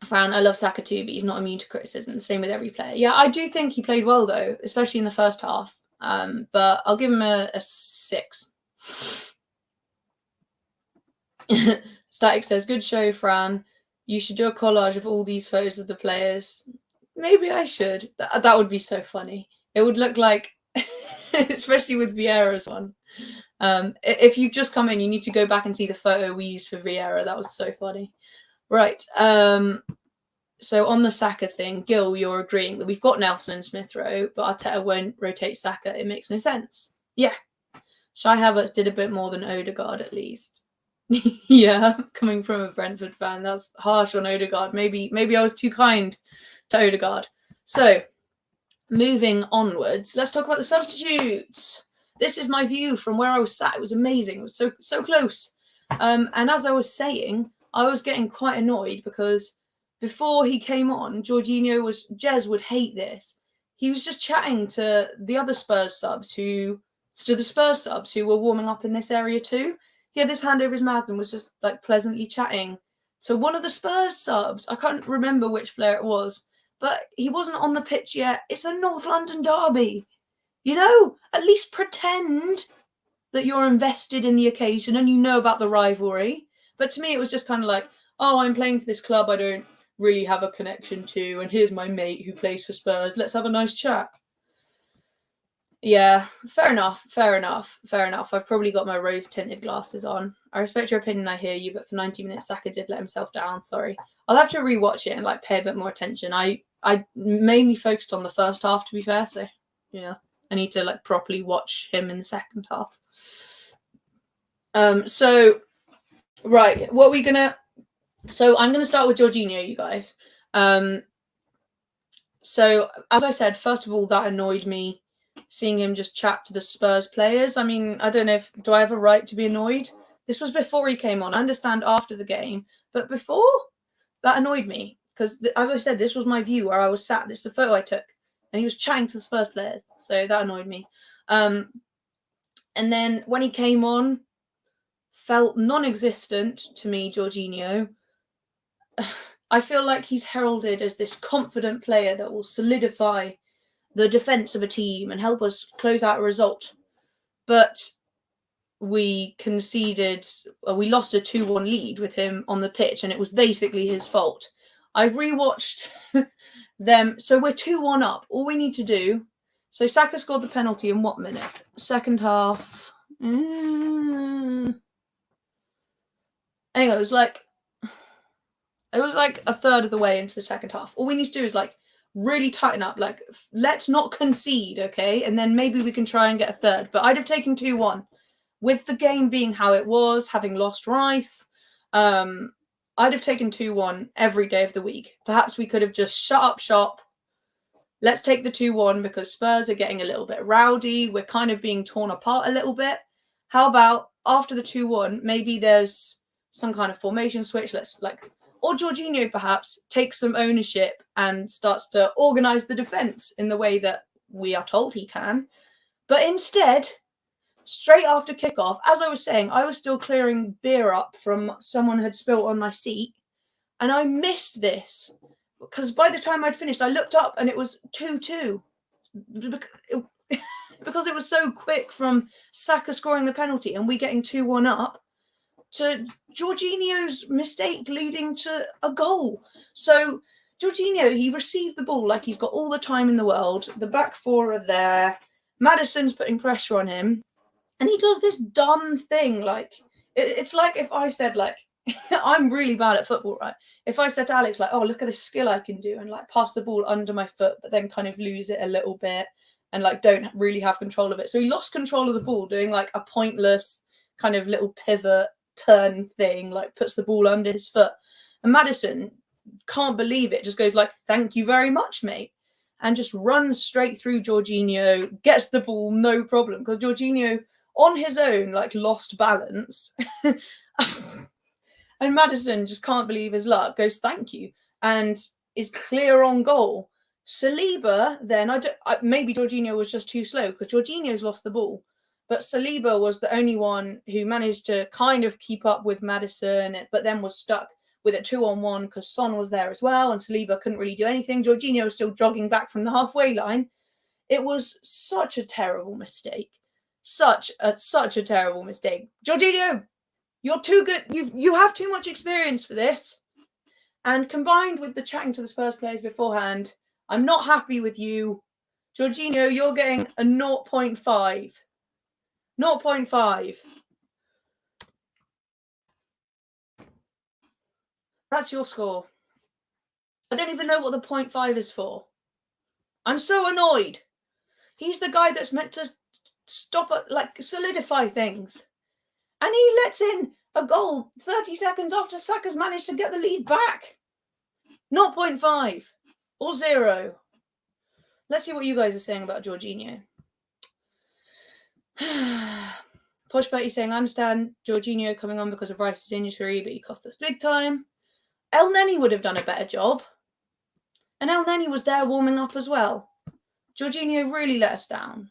Fran, I love Saka too, but he's not immune to criticism. Same with every player. Yeah, I do think he played well, though, especially in the first half. But I'll give him a 6. Static says, good show, Fran. You should do a collage of all these photos of the players. Maybe I should. That would be so funny. It would look like, especially with Vieira's one. If you've just come in, you need to go back and see the photo we used for Vieira. That was so funny. Right. So on the Saka thing, Gil, you're agreeing that we've got Nelson and Smith Rowe, but Arteta won't rotate Saka. It makes no sense. Yeah. Shai Havertz did a bit more than Odegaard, at least. Yeah, coming from a Brentford fan, that's harsh on Odegaard. Maybe I was too kind to Odegaard. So, moving onwards, let's talk about the substitutes. This is my view from where I was sat. It was amazing. It was so close. And as I was saying, I was getting quite annoyed because before he came on, Jez would hate this. He was just chatting to the other Spurs subs who were warming up in this area too. He had his hand over his mouth and was just like pleasantly chatting to one of the Spurs subs. I can't remember which player it was, but he wasn't on the pitch yet. It's a North London derby. You know, at least pretend that you're invested in the occasion and you know about the rivalry. But to me, it was just kind of like, oh, I'm playing for this club I don't really have a connection to, and here's my mate who plays for Spurs. Let's have a nice chat. Yeah, fair enough. I've probably got my rose-tinted glasses on. I respect your opinion, I hear you, but for 90 minutes, Saka did let himself down. Sorry. I'll have to rewatch it and like pay a bit more attention. I mainly focused on the first half, to be fair, so yeah. I need to like properly watch him in the second half. So right, what are we gonna? So I'm gonna start with Jorginho, you guys. So as I said, first of all, that annoyed me, seeing him just chat to the Spurs players. I mean, I don't know do I have a right to be annoyed? This was before he came on. I understand after the game, but before that annoyed me because, as I said, this was my view where I was sat. This is a photo I took. And he was chatting to the Spurs players, so that annoyed me. And then when he came on, felt non-existent to me, Jorginho. I feel like he's heralded as this confident player that will solidify the defence of a team and help us close out a result. But we lost a 2-1 lead with him on the pitch, and it was basically his fault. I rewatched them. So we're 2-1 up. All we need to do. So Saka scored the penalty in what minute? Second half. Anyway, it was like a third of the way into the second half. All we need to do is like really tighten up. Like, let's not concede, okay? And then maybe we can try and get a third. But I'd have taken 2-1 with the game being how it was, having lost Rice. I'd have taken 2-1 every day of the week. Perhaps we could have just shut up shop. Let's take the 2-1 because Spurs are getting a little bit rowdy. We're kind of being torn apart a little bit. How about after the 2-1, maybe there's some kind of formation switch. Or Jorginho perhaps takes some ownership and starts to organise the defence in the way that we are told he can. But instead, straight after kickoff, as I was saying, I was still clearing beer up from someone had spilt on my seat. And I missed this because by the time I'd finished, I looked up and it was 2-2. Because it was so quick from Saka scoring the penalty and we getting 2-1 up to Jorginho's mistake leading to a goal. So Jorginho, he received the ball like he's got all the time in the world. The back four are there. Maddison's putting pressure on him. And he does this dumb thing. Like, it's like if I said, like, I'm really bad at football, right? If I said to Alex, like, oh, look at this skill I can do and, like, pass the ball under my foot, but then kind of lose it a little bit and, like, don't really have control of it. So he lost control of the ball doing, like, a pointless kind of little pivot turn thing, like, puts the ball under his foot. And Maddison can't believe it, just goes, like, thank you very much, mate. And just runs straight through Jorginho, gets the ball, no problem. Because Jorginho, on his own, like, lost balance. And Maddison just can't believe his luck, goes, thank you, and is clear on goal. Saliba, then, maybe Jorginho was just too slow, because Jorginho's lost the ball. But Saliba was the only one who managed to kind of keep up with Maddison, but then was stuck with a 2-on-1 because Son was there as well, and Saliba couldn't really do anything. Jorginho was still jogging back from the halfway line. It was such a terrible mistake. Such a terrible mistake. Jorginho, you're too good. You have too much experience for this. And combined with the chatting to the Spurs players beforehand, I'm not happy with you. Jorginho, you're getting a 0.5. 0.5. That's your score. I don't even know what the 0.5 is for. I'm so annoyed. He's the guy that's meant to stop it, like, solidify things. And he lets in a goal 30 seconds after Saka's managed to get the lead back. 0.5 or 0. let's see what you guys are saying about Jorginho. Posh Betty saying, I understand Jorginho coming on because of Rice's injury, but he cost us big time. El Neni would have done a better job. And El Neni was there warming up as well. Jorginho really let us down.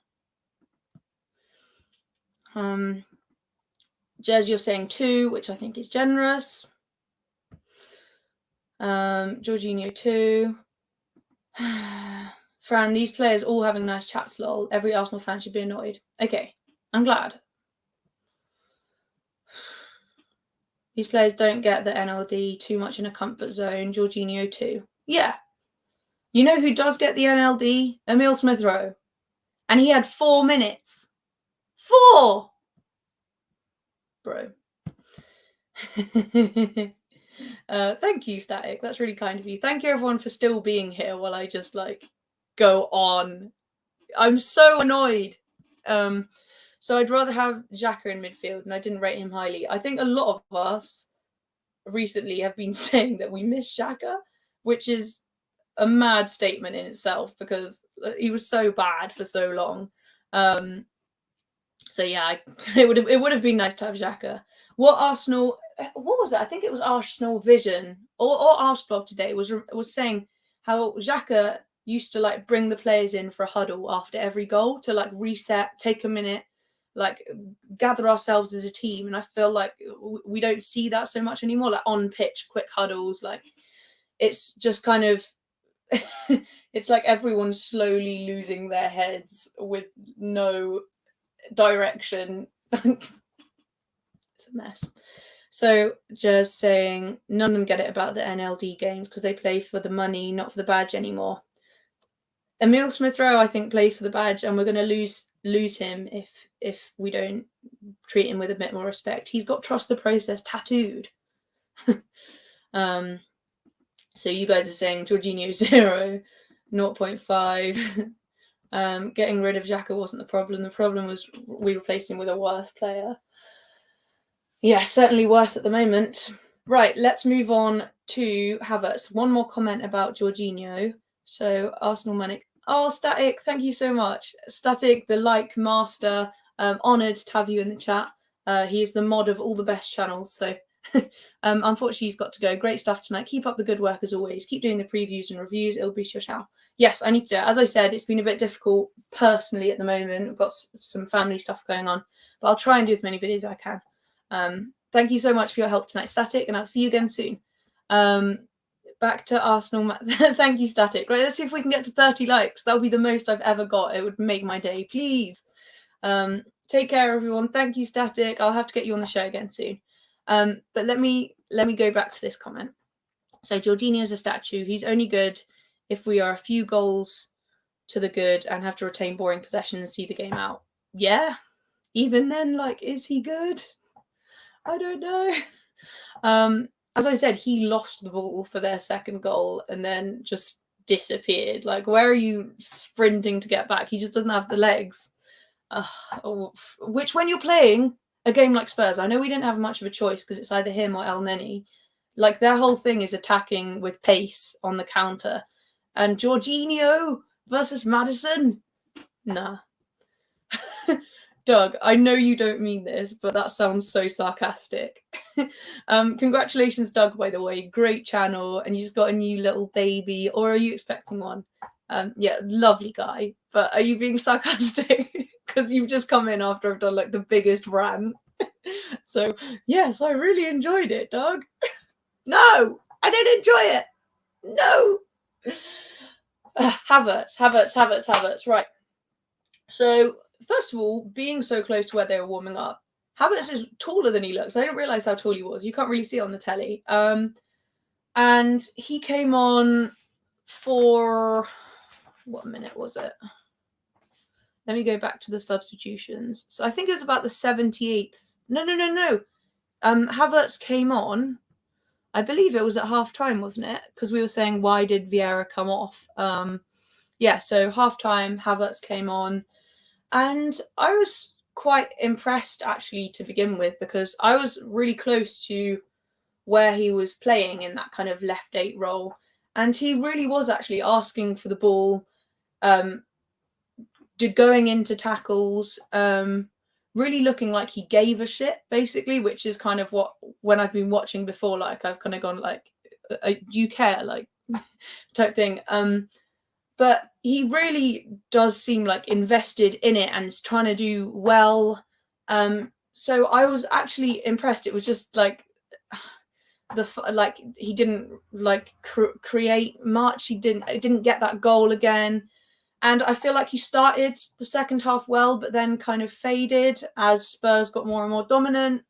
Jez, you're saying 2, which I think is generous. Jorginho 2. Fran, these players all having nice chats, lol. Every Arsenal fan should be annoyed. Okay, I'm glad. These players don't get the NLD too much in a comfort zone. Jorginho 2. Yeah. You know who does get the NLD? Emile Smith-Rowe. And he had 4 minutes. 4! Bro. Thank you, Static. That's really kind of you. Thank you, everyone, for still being here while I just, go on. I'm so annoyed. So I'd rather have Xhaka in midfield, and I didn't rate him highly. I think a lot of us recently have been saying that we miss Xhaka, which is a mad statement in itself because he was so bad for so long. So yeah, it would have been nice to have Xhaka. What was it? I think it was Arsenal Vision or Arsblog today was saying how Xhaka used to bring the players in for a huddle after every goal to reset, take a minute, gather ourselves as a team. And I feel like we don't see that so much anymore, on pitch, quick huddles. It's just kind of, it's like everyone's slowly losing their heads with no direction. It's a mess. So just saying none of them get it about the NLD games because they play for the money, not for the badge anymore. Emile Smith-Rowe, I think, plays for the badge, and we're going to lose him if we don't treat him with a bit more respect. He's got trust the process tattooed. So you guys are saying Jorginho 0, 0.5. Getting rid of Xhaka wasn't the problem. The problem was we replaced him with a worse player. Yeah, certainly worse at the moment. Right, let's move on to Havertz. One more comment about Jorginho. So Arsenal Manic. Oh, Static, thank you so much. Static, the master. Honoured to have you in the chat. He is the mod of all the best channels. So unfortunately, he's got to go. Great stuff tonight. Keep up the good work as always. Keep doing the previews and reviews. It'll boost your channel. Yes, I need to do it. As I said, it's been a bit difficult personally at the moment. I've got some family stuff going on. But I'll try and do as many videos as I can. Thank you so much for your help tonight, Static, and I'll see you again soon. Back to Arsenal. Thank you, Static. Right, let's see if we can get to 30 likes. That'll be the most I've ever got. It would make my day. Please. Take care, everyone. Thank you, Static. I'll have to get you on the show again soon. But let me go back to this comment. So Jorginho is a statue. He's only good if we are a few goals to the good and have to retain boring possession and see the game out. Yeah. Even then, is he good? I don't know. As I said, he lost the ball for their second goal and then just disappeared. Where are you sprinting to get back? He just doesn't have the legs. Which, when you're playing a game like Spurs, I know we didn't have much of a choice because it's either him or El Neni. Their whole thing is attacking with pace on the counter. And Jorginho versus Maddison? Nah. Doug, I know you don't mean this, but that sounds so sarcastic. Congratulations, Doug, by the way. Great channel. And you just got a new little baby. Or are you expecting one? Yeah, lovely guy. But are you being sarcastic? Because you've just come in after I've done the biggest rant. So, yes, I really enjoyed it, Doug. No, I didn't enjoy it. No. Havertz. Right. So, first of all, being so close to where they were warming up, Havertz is taller than he looks. I didn't realise how tall he was. You can't really see it on the telly. And he came on for... What minute was it? Let me go back to the substitutions. So I think it was about the 78th. No. Havertz came on. I believe it was at half-time, wasn't it? Because we were saying, why did Vieira come off? Yeah, so half-time, Havertz came on. And I was quite impressed, actually, to begin with, because I was really close to where he was playing in that kind of left 8 role. And he really was actually asking for the ball going into tackles, really looking like he gave a shit, basically, which is kind of what, when I've been watching before, like I've kind of gone like, do you care, like type thing. But he really does seem like invested in it and is trying to do well. So I was actually impressed. It was just like he didn't like create much. He didn't get that goal again. And I feel like he started the second half well, but then kind of faded as Spurs got more and more dominant.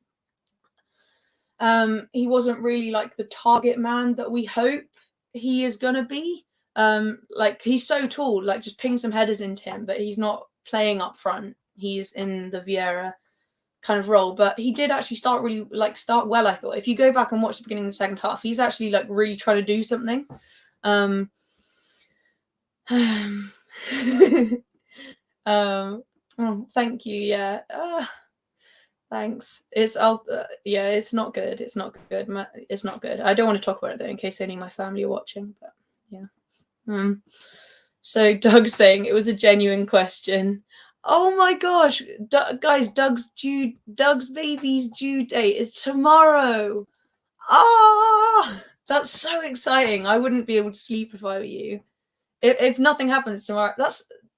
He wasn't really like the target man that we hope he is going to be. Like he's so tall, like just ping some headers into him, but he's not playing up front. He's in the Vieira kind of role, but he did actually start well, I thought. If you go back and watch the beginning of the second half, he's actually like really trying to do something. Thank you. Yeah. Thanks. It's not good. It's not good. It's not good. I don't want to talk about it though, in case any of my family are watching. But yeah. So Doug's saying it was a genuine question. Oh my gosh, guys! Doug's baby's due date is tomorrow. Ah, that's so exciting! I wouldn't be able to sleep if I were you. If nothing happens tomorrow,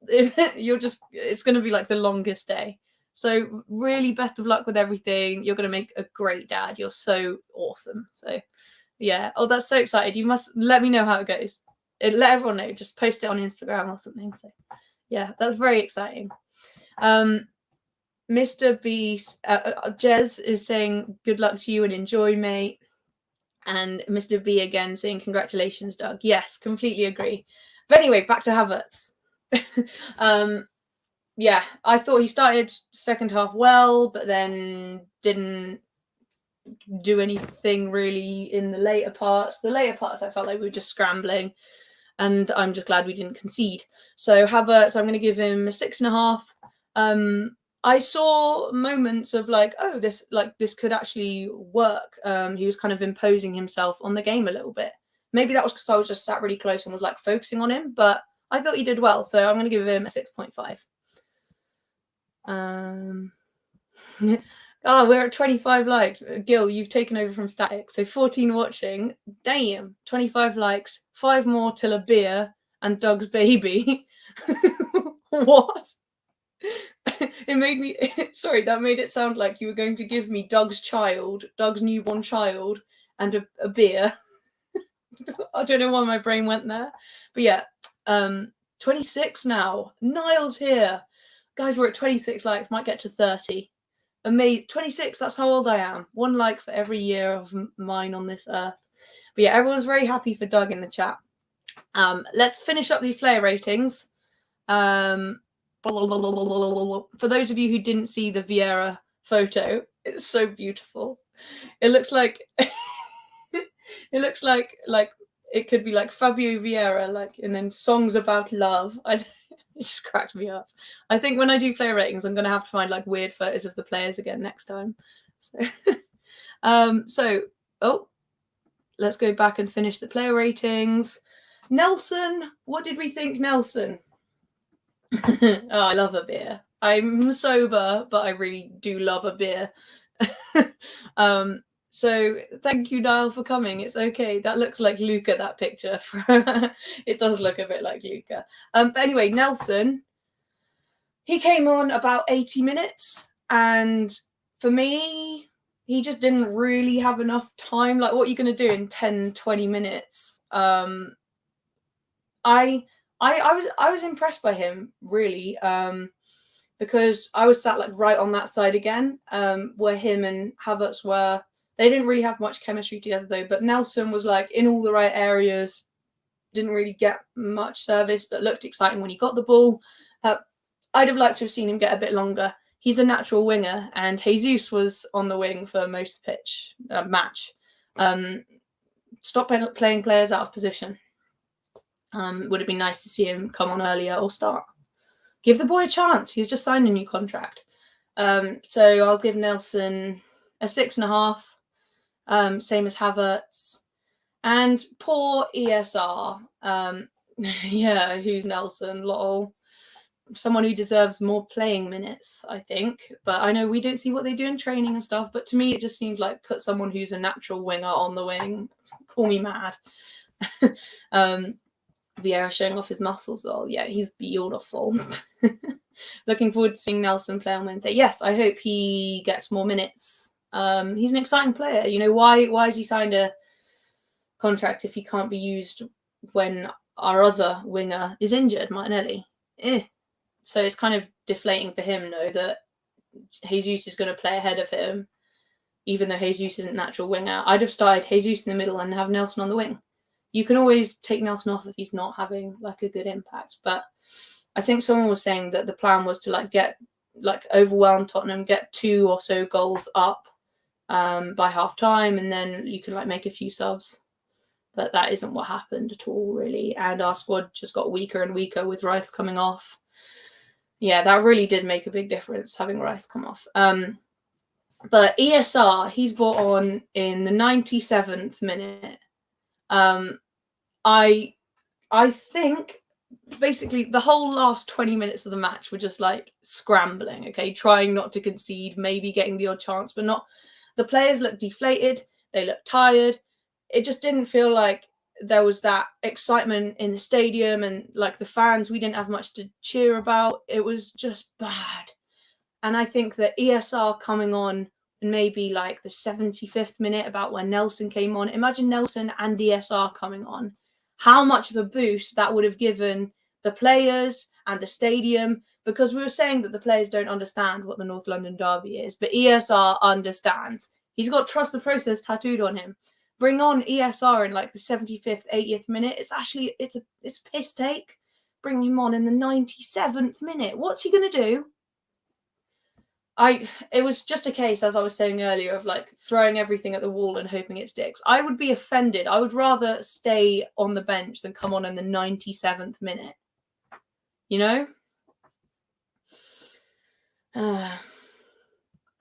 it's going to be like the longest day. So really, best of luck with everything. You're going to make a great dad. You're so awesome. So yeah. Oh, that's so excited. You must let me know how it goes. Let everyone know. Just post it on Instagram or something. So yeah, that's very exciting. Mr. B, Jez is saying good luck to you and enjoy, mate. And Mr. B again saying congratulations, Doug. Yes, completely agree. But anyway, back to Havertz. Yeah, I thought he started second half well, but then didn't do anything really in the later parts. The later parts, I felt like we were just scrambling, and I'm just glad we didn't concede. So Havertz, I'm going to give him a 6.5. I saw moments of like, oh, this could actually work. He was kind of imposing himself on the game a little bit. Maybe that was because I was just sat really close and was like focusing on him, but I thought he did well. So I'm going to give him a 6.5. Oh, we're at 25 likes. Gil, you've taken over from static. So 14 watching. Damn, 25 likes, 5 more till a beer and Doug's baby. What? It made me sorry, that made it sound like you were going to give me Doug's newborn child, and a beer. I don't know why my brain went there. But yeah, 26 now. Niall's here. Guys, we're at 26 likes, might get to 30. Amazing. 26, that's how old I am. 1 like for every year of mine on this earth. But yeah, everyone's very happy for Doug in the chat. Let's finish up these player ratings. For those of you who didn't see the Vieira photo, it's so beautiful. It looks like it looks like it could be like Fabio Vieira, like, and then songs about love. It just cracked me up. I think when I do player ratings, I'm gonna have to find like weird photos of the players again next time. So, let's go back and finish the player ratings. Nelson, what did we think, Nelson? Oh, I love a beer. I'm sober, but I really do love a beer. So thank you, Niall, for coming. It's okay. That looks like Luca, that picture. It does look a bit like Luca. But anyway, Nelson, he came on about 80 minutes. And for me, he just didn't really have enough time. Like, what are you going to do in 10, 20 minutes? I was impressed by him, really, because I was sat like right on that side again, where him and Havertz were. They didn't really have much chemistry together though, but Nelson was like in all the right areas, didn't really get much service, but looked exciting when he got the ball. I'd have liked to have seen him get a bit longer. He's a natural winger, and Jesus was on the wing for most of the match. Stop playing players out of position. Would have been nice to see him come on earlier or start. Give the boy a chance. He's just signed a new contract. So I'll give Nelson a 6.5. Same as Havertz. And poor ESR. Yeah, who's Nelson? Lol. Someone who deserves more playing minutes, I think. But I know we don't see what they do in training and stuff. But to me, it just seems like put someone who's a natural winger on the wing. Call me mad. Vieira showing off his muscles. Oh, yeah, he's beautiful. Looking forward to seeing Nelson play on Wednesday. Yes, I hope he gets more minutes. He's an exciting player. You know, why has he signed a contract if he can't be used when our other winger is injured, Martinelli? So it's kind of deflating for him, though, that Jesus is going to play ahead of him, even though Jesus isn't natural winger. I'd have started Jesus in the middle and have Nelson on the wing. You can always take Nelson off if he's not having like a good impact. But I think someone was saying that the plan was to overwhelm Tottenham, get 2 or so goals up by half time, and then you can make a few subs. But that isn't what happened at all, really. And our squad just got weaker and weaker with Rice coming off. Yeah, that really did make a big difference, having Rice come off. But ESR, he's brought on in the 97th minute. I think basically the whole last 20 minutes of the match were just scrambling, okay, trying not to concede, maybe getting the odd chance, but not. The players looked deflated, they looked tired. It just didn't feel like there was that excitement in the stadium, and the fans, we didn't have much to cheer about. It was just bad. And I think that ESR coming on maybe the 75th minute, about when Nelson came on. Imagine Nelson and ESR coming on. How much of a boost that would have given the players and the stadium, because we were saying that the players don't understand what the North London derby is, but ESR understands. He's got trust the process tattooed on him. Bring on ESR in the 75th, 80th minute. It's a piss take. Bring him on in the 97th minute. What's he going to do? It was just a case, as I was saying earlier, of throwing everything at the wall and hoping it sticks. I would be offended. I would rather stay on the bench than come on in the 97th minute. You know?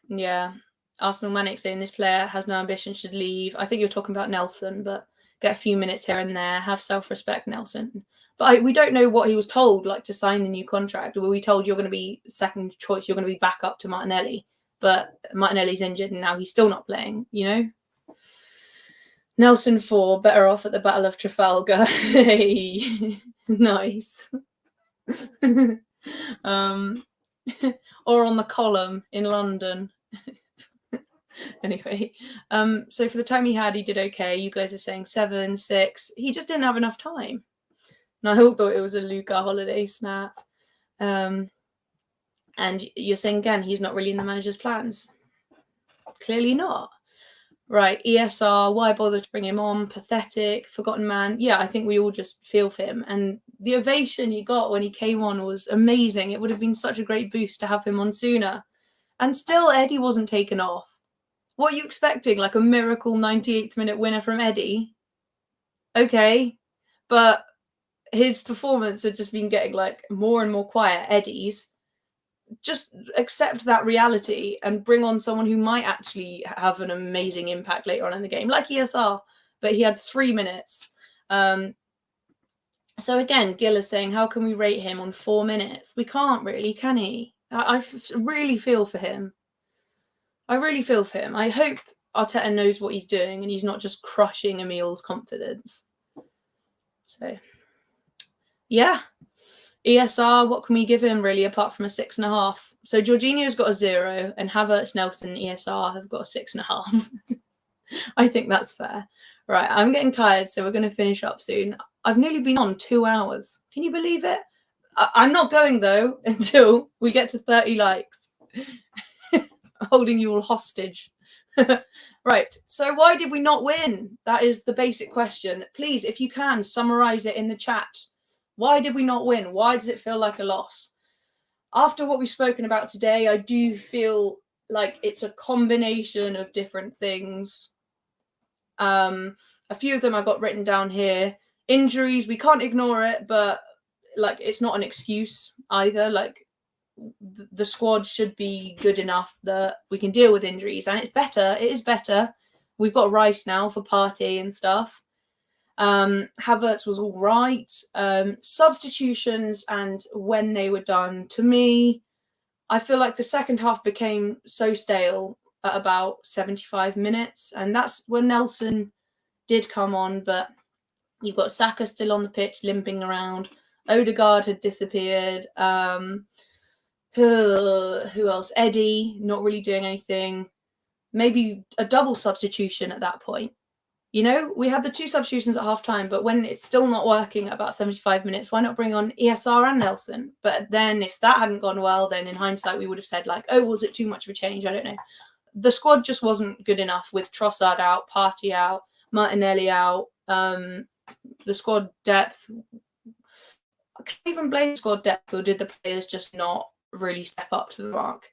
Yeah. Arsenal Manic saying this player has no ambition, should leave. I think you're talking about Nelson, but get a few minutes here and there. Have self-respect, Nelson. But we don't know what he was told, to sign the new contract. Were we told you're going to be second choice, you're going to be back up to Martinelli, but Martinelli's injured and now he's still not playing, you know? Nelson 4, better off at the Battle of Trafalgar. Hey, nice. Or on the column in London. Anyway, so for the time he had, he did okay. You guys are saying 7, 6. He just didn't have enough time. And I all thought it was a Luca holiday snap. And you're saying again, he's not really in the manager's plans. Clearly not. Right, ESR, why bother to bring him on? Pathetic, forgotten man. Yeah, I think we all just feel for him. And the ovation he got when he came on was amazing. It would have been such a great boost to have him on sooner. And still, Eddie wasn't taken off. What are you expecting? A miracle 98th minute winner from Eddie? Okay. But his performance had just been getting more and more quiet. Eddie's. Just accept that reality and bring on someone who might actually have an amazing impact later on in the game, like ESR. But he had 3 minutes. So again, Gil is saying, how can we rate him on 4 minutes? We can't really, can he? I really feel for him. I really feel for him. I hope Arteta knows what he's doing and he's not just crushing Emil's confidence. So, yeah. ESR, what can we give him, really, apart from a 6.5? So, Jorginho's got a 0, and Havertz, Nelson, and ESR have got a 6.5. I think that's fair. Right, I'm getting tired, so we're going to finish up soon. I've nearly been on 2 hours. Can you believe it? I'm not going, though, until we get to 30 likes. Holding you all hostage. Right, so why did we not win? That is the basic question. Please, if you can, summarize it in the chat. Why did we not win? Why does it feel like a loss? After what we've spoken about today, I do feel like it's a combination of different things. A few of them I got written down here. Injuries, we can't ignore it, but it's not an excuse either. The squad should be good enough that we can deal with injuries, and it's better. It is better. We've got Rice now for Partey and stuff. Havertz was all right. Substitutions and when they were done, to me, I feel like the second half became so stale at about 75 minutes. And that's when Nelson did come on. But you've got Saka still on the pitch, limping around. Odegaard had disappeared. Who else? Eddie, not really doing anything. Maybe a double substitution at that point. You know, we had the 2 substitutions at half time, but when it's still not working at about 75 minutes, why not bring on ESR and Nelson? But then if that hadn't gone well, then in hindsight, we would have said like, oh, was it too much of a change? I don't know. The squad just wasn't good enough with Trossard out, Partey out, Martinelli out. The squad depth, I can't even blame squad depth, or did the players just not really step up to the mark?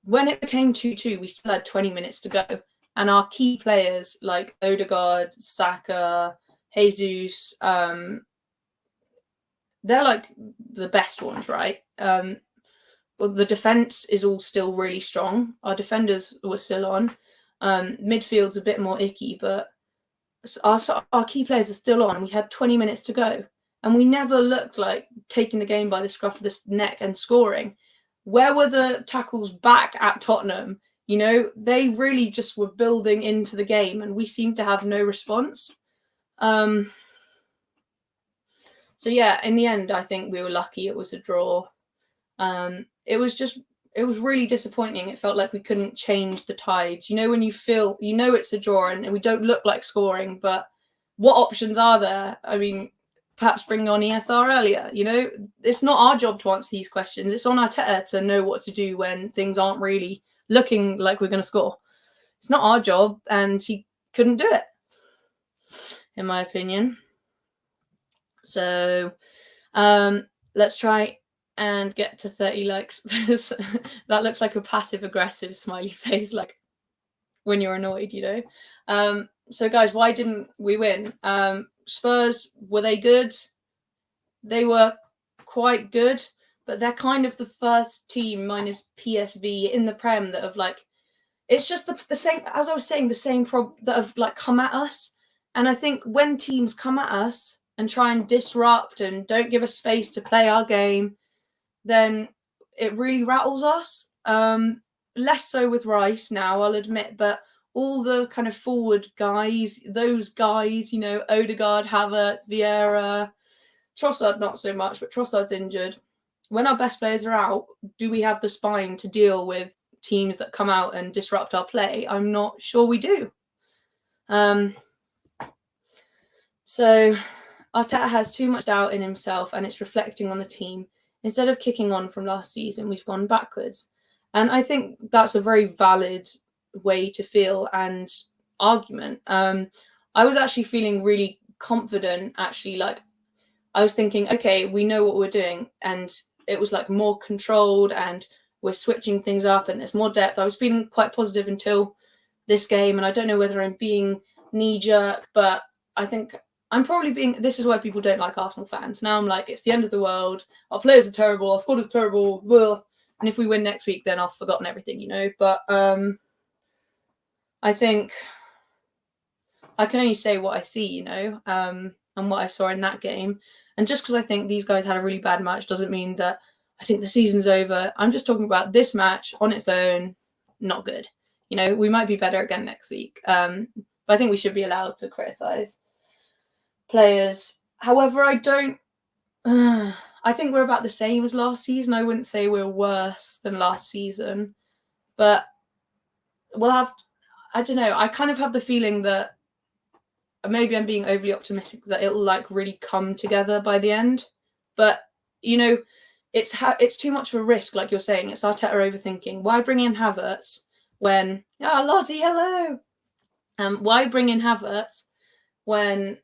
When it became 2-2, we still had 20 minutes to go. And our key players like Odegaard, Saka, Jesus, they're like the best ones, right? Well, the defence is all still really strong. Our defenders were still on. Midfield's a bit more icky, but our key players are still on. We had 20 minutes to go. And we never looked like taking the game by the scruff of the neck and scoring. Where were the tackles back at Tottenham? You know, they really just were building into the game and we seemed to have no response. So, yeah, in the end, I think we were lucky it was a draw. It was really disappointing. It felt like we couldn't change the tides. You know, when you feel, you know it's a draw and we don't look like scoring, but what options are there? I mean, perhaps bring on ESR earlier. You know, it's not our job to answer these questions. It's on Arteta to know what to do when things aren't really looking like we're going to score. It's not our job, and he couldn't do it, in my opinion. So let's try and get to 30 likes. That looks like a passive-aggressive smiley face, like when you're annoyed, you know. So, guys, why didn't we win? Spurs, were they good? They were quite good, but they're kind of the first team minus PSV in the Prem that have like, it's just the same, as I was saying, the same problem that have like come at us. And I think when teams come at us and try and disrupt and don't give us space to play our game, then it really rattles us. Less so with Rice now, I'll admit, but all the kind of forward guys, those guys, you know, Odegaard, Havertz, Vieira, Trossard not so much, but Trossard's injured. When our best players are out, do we have the spine to deal with teams that come out and disrupt our play? I'm not sure we do. So Arteta has too much doubt in himself and it's reflecting on the team. Instead of kicking on from last season, we've gone backwards. And I think that's a very valid way to feel and argument. I was actually feeling really confident, actually, like I was thinking, okay, we know what we're doing, and it was like more controlled and we're switching things up and there's more depth. I was feeling quite positive until this game, and I don't know whether I'm being knee-jerk, but I think I'm probably being, this is why people don't like Arsenal fans. Now I'm like, it's the end of the world, our players are terrible, our squad is terrible, blah. And if we win next week, then I've forgotten everything, you know. But I think I can only say what I see, you know, and what I saw in that game. And just because I think these guys had a really bad match doesn't mean that I think the season's over. I'm just talking about this match on its own, not good. You know, we might be better again next week. But I think we should be allowed to criticise players. However, I don't... I think we're about the same as last season. I wouldn't say we're worse than last season. But we'll have... I don't know. I kind of have the feeling that maybe I'm being overly optimistic that it'll like really come together by the end. But, you know, it's too much of a risk, like you're saying. It's Arteta overthinking. Why bring in Havertz when... Oh, Lottie, hello! Why bring in Havertz when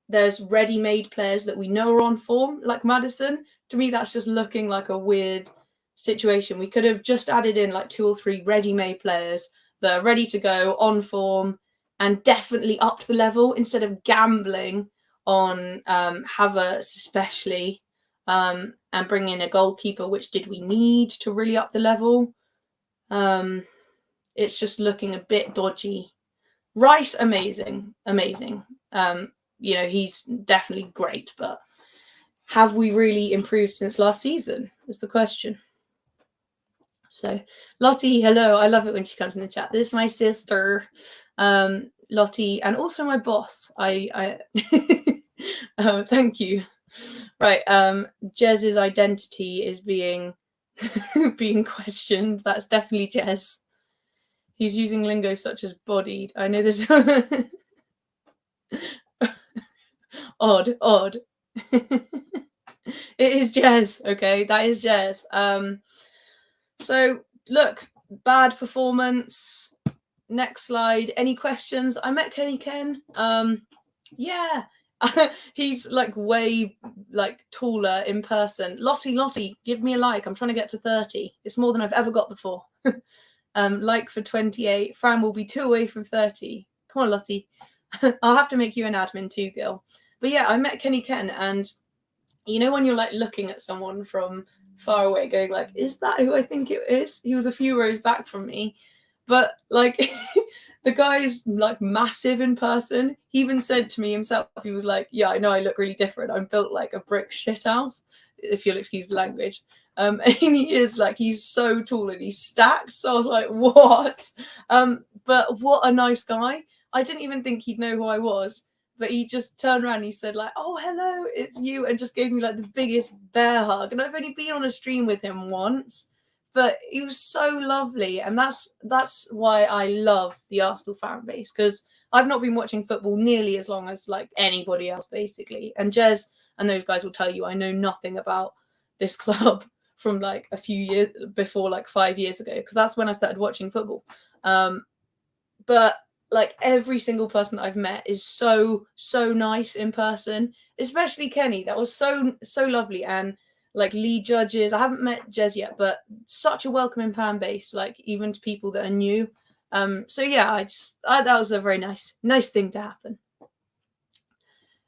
there's ready-made players that we know are on form, like Maddison? To me, that's just looking like a weird situation. We could have just added in like 2 or 3 ready-made players that are ready to go, on form, and definitely up the level instead of gambling on Havertz especially, and bring in a goalkeeper, which did we need to really up the level? It's just looking a bit dodgy. Rice, amazing. You you know, he's definitely great, but have we really improved since last season is the question. So Lottie, hello. I love it when she comes in the chat. This is my sister, Lottie, and also my boss. I thank you. Right, Jez's identity is being being questioned. That's definitely Jez. He's using lingo such as bodied. I know this. Odd. It is Jez. Okay, that is Jez. So look, bad performance. Next slide. Any questions? I met Kenny Ken. Yeah. He's like way like taller in person. Lottie, give me a like. I'm trying to get to 30. It's more than I've ever got before. Like for 28. Fran will be 2 away from 30. Come on, Lottie. I'll have to make you an admin too, Gil. But yeah, I met Kenny Ken, and you know when you're like looking at someone from far away, going like, "Is that who I think it is?" He was a few rows back from me, but like. The guy is like massive in person. He even said to me himself, he was like, yeah, I know I look really different. I'm built like a brick shithouse, if you'll excuse the language. And he is like, he's so tall and he's stacked. So I was like, what? But what a nice guy. I didn't even think he'd know who I was, but he just turned around and he said like, oh, hello, it's you. And just gave me like the biggest bear hug. And I've only been on a stream with him once. But he was so lovely, and that's why I love the Arsenal fan base, because I've not been watching football nearly as long as like anybody else, basically. And Jez and those guys will tell you I know nothing about this club from like a few years before, like 5 years ago, because that's when I started watching football. But like every single person that I've met is so nice in person, especially Kenny. That was so lovely. And like Lee Judges, I haven't met Jez yet, but such a welcoming fan base, like even to people that are new. So yeah, that was a very nice thing to happen.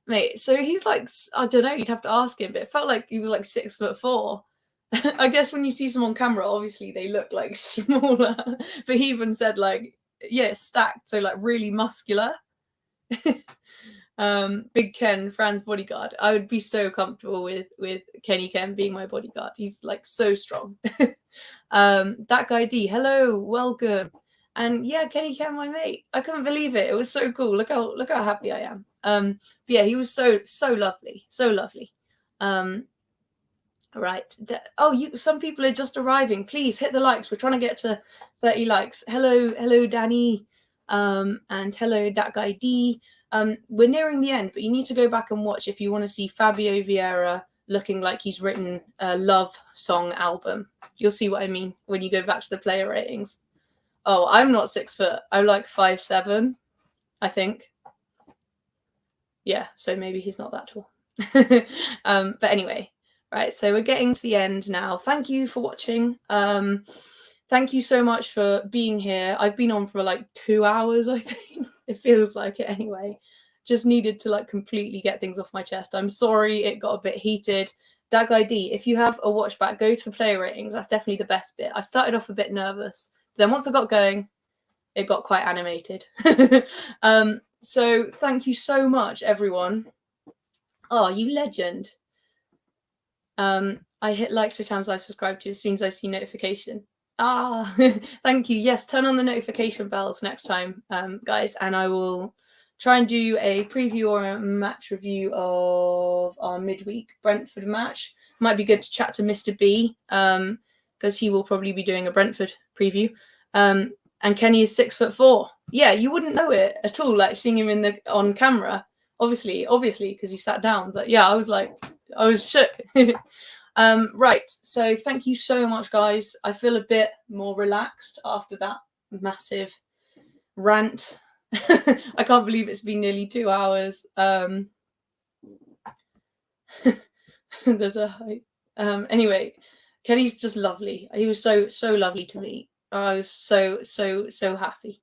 Mate, so he's like, I don't know, you'd have to ask him, but it felt like he was like 6'4". I guess when you see someone on camera, obviously they look like smaller, but he even said like, yeah, stacked, so like really muscular. Big Ken, Fran's bodyguard. I would be so comfortable with Kenny Ken being my bodyguard. He's like so strong. That guy D, hello, welcome. And yeah, Kenny Ken, my mate. I couldn't believe it. It was so cool. Look how happy I am. But yeah, he was so lovely, so lovely. Right. Some people are just arriving. Please hit the likes. We're trying to get to 30 likes. Hello, Danny. And hello, that guy D. We're nearing the end, but you need to go back and watch if you want to see Fabio Vieira looking like he's written a love song album. You'll see what I mean when you go back to the player ratings. Oh, I'm not 6 foot. I'm like 5'7", I think. Yeah, so maybe he's not that tall. But anyway, right, so we're getting to the end now. Thank you for watching. Thank you so much for being here. I've been on for like 2 hours, I think. It feels like it anyway. Just needed to like completely get things off my chest. I'm sorry it got a bit heated. Dag ID, if you have a watch back, go to the player ratings. That's definitely the best bit. I started off a bit nervous. Then once I got going, it got quite animated. So thank you so much, everyone. Oh, you legend. I hit likes for channels I've subscribed to as soon as I see notification. Thank you. Yes, turn on the notification bells next time, guys, and I will try and do a preview or a match review of our midweek Brentford match. Might be good to chat to Mr. B, because he will probably be doing a Brentford preview. And Kenny is 6'4". Yeah, you wouldn't know it at all, like seeing him on camera. Obviously, because he sat down. But yeah, I was shook. Right, so thank you so much, guys. I feel a bit more relaxed after that massive rant. I can't believe it's been nearly 2 hours. There's a height. Anyway, Kenny's just lovely. He was so lovely to meet. I was so happy.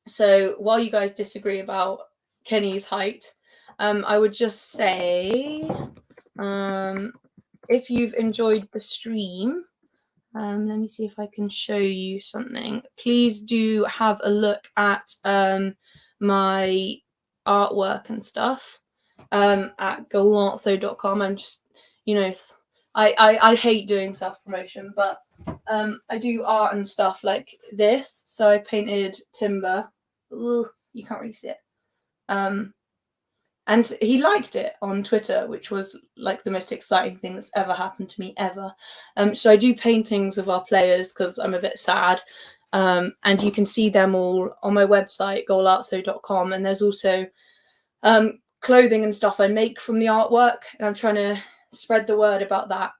So while you guys disagree about Kenny's height, I would just say, if you've enjoyed the stream, let me see if I can show you something. Please do have a look at my artwork and stuff at golantho.com. I'm just, I hate doing self-promotion, but I do art and stuff like this. So I painted Timber. Ugh, you can't really see it. And he liked it on Twitter, which was like the most exciting thing that's ever happened to me ever. So I do paintings of our players because I'm a bit sad. And you can see them all on my website, goalartso.com. And there's also clothing and stuff I make from the artwork. And I'm trying to spread the word about that.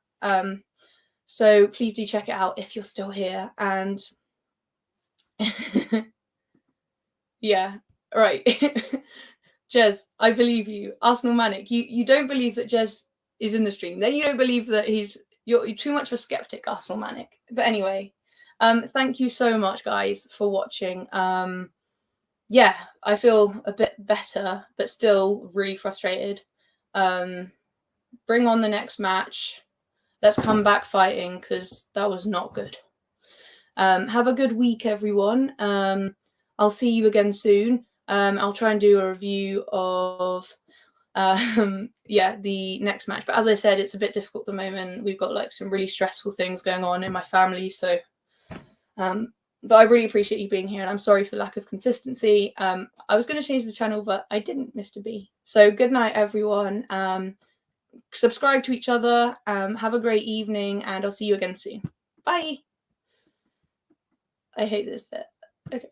So please do check it out if you're still here. And yeah, right. Jez, I believe you. Arsenal Manic, you don't believe that Jez is in the stream. Then you don't believe that you're too much of a skeptic, Arsenal Manic. But anyway, thank you so much, guys, for watching. Yeah, I feel a bit better, but still really frustrated. Bring on the next match. Let's come back fighting because that was not good. Have a good week, everyone. I'll see you again soon. I'll try and do a review of the next match. But as I said, it's a bit difficult at the moment. We've got like some really stressful things going on in my family. So, but I really appreciate you being here, and I'm sorry for the lack of consistency. I was going to change the channel, but I didn't, Mr. B. So good night, everyone. Subscribe to each other. Have a great evening, and I'll see you again soon. Bye. I hate this bit. Okay.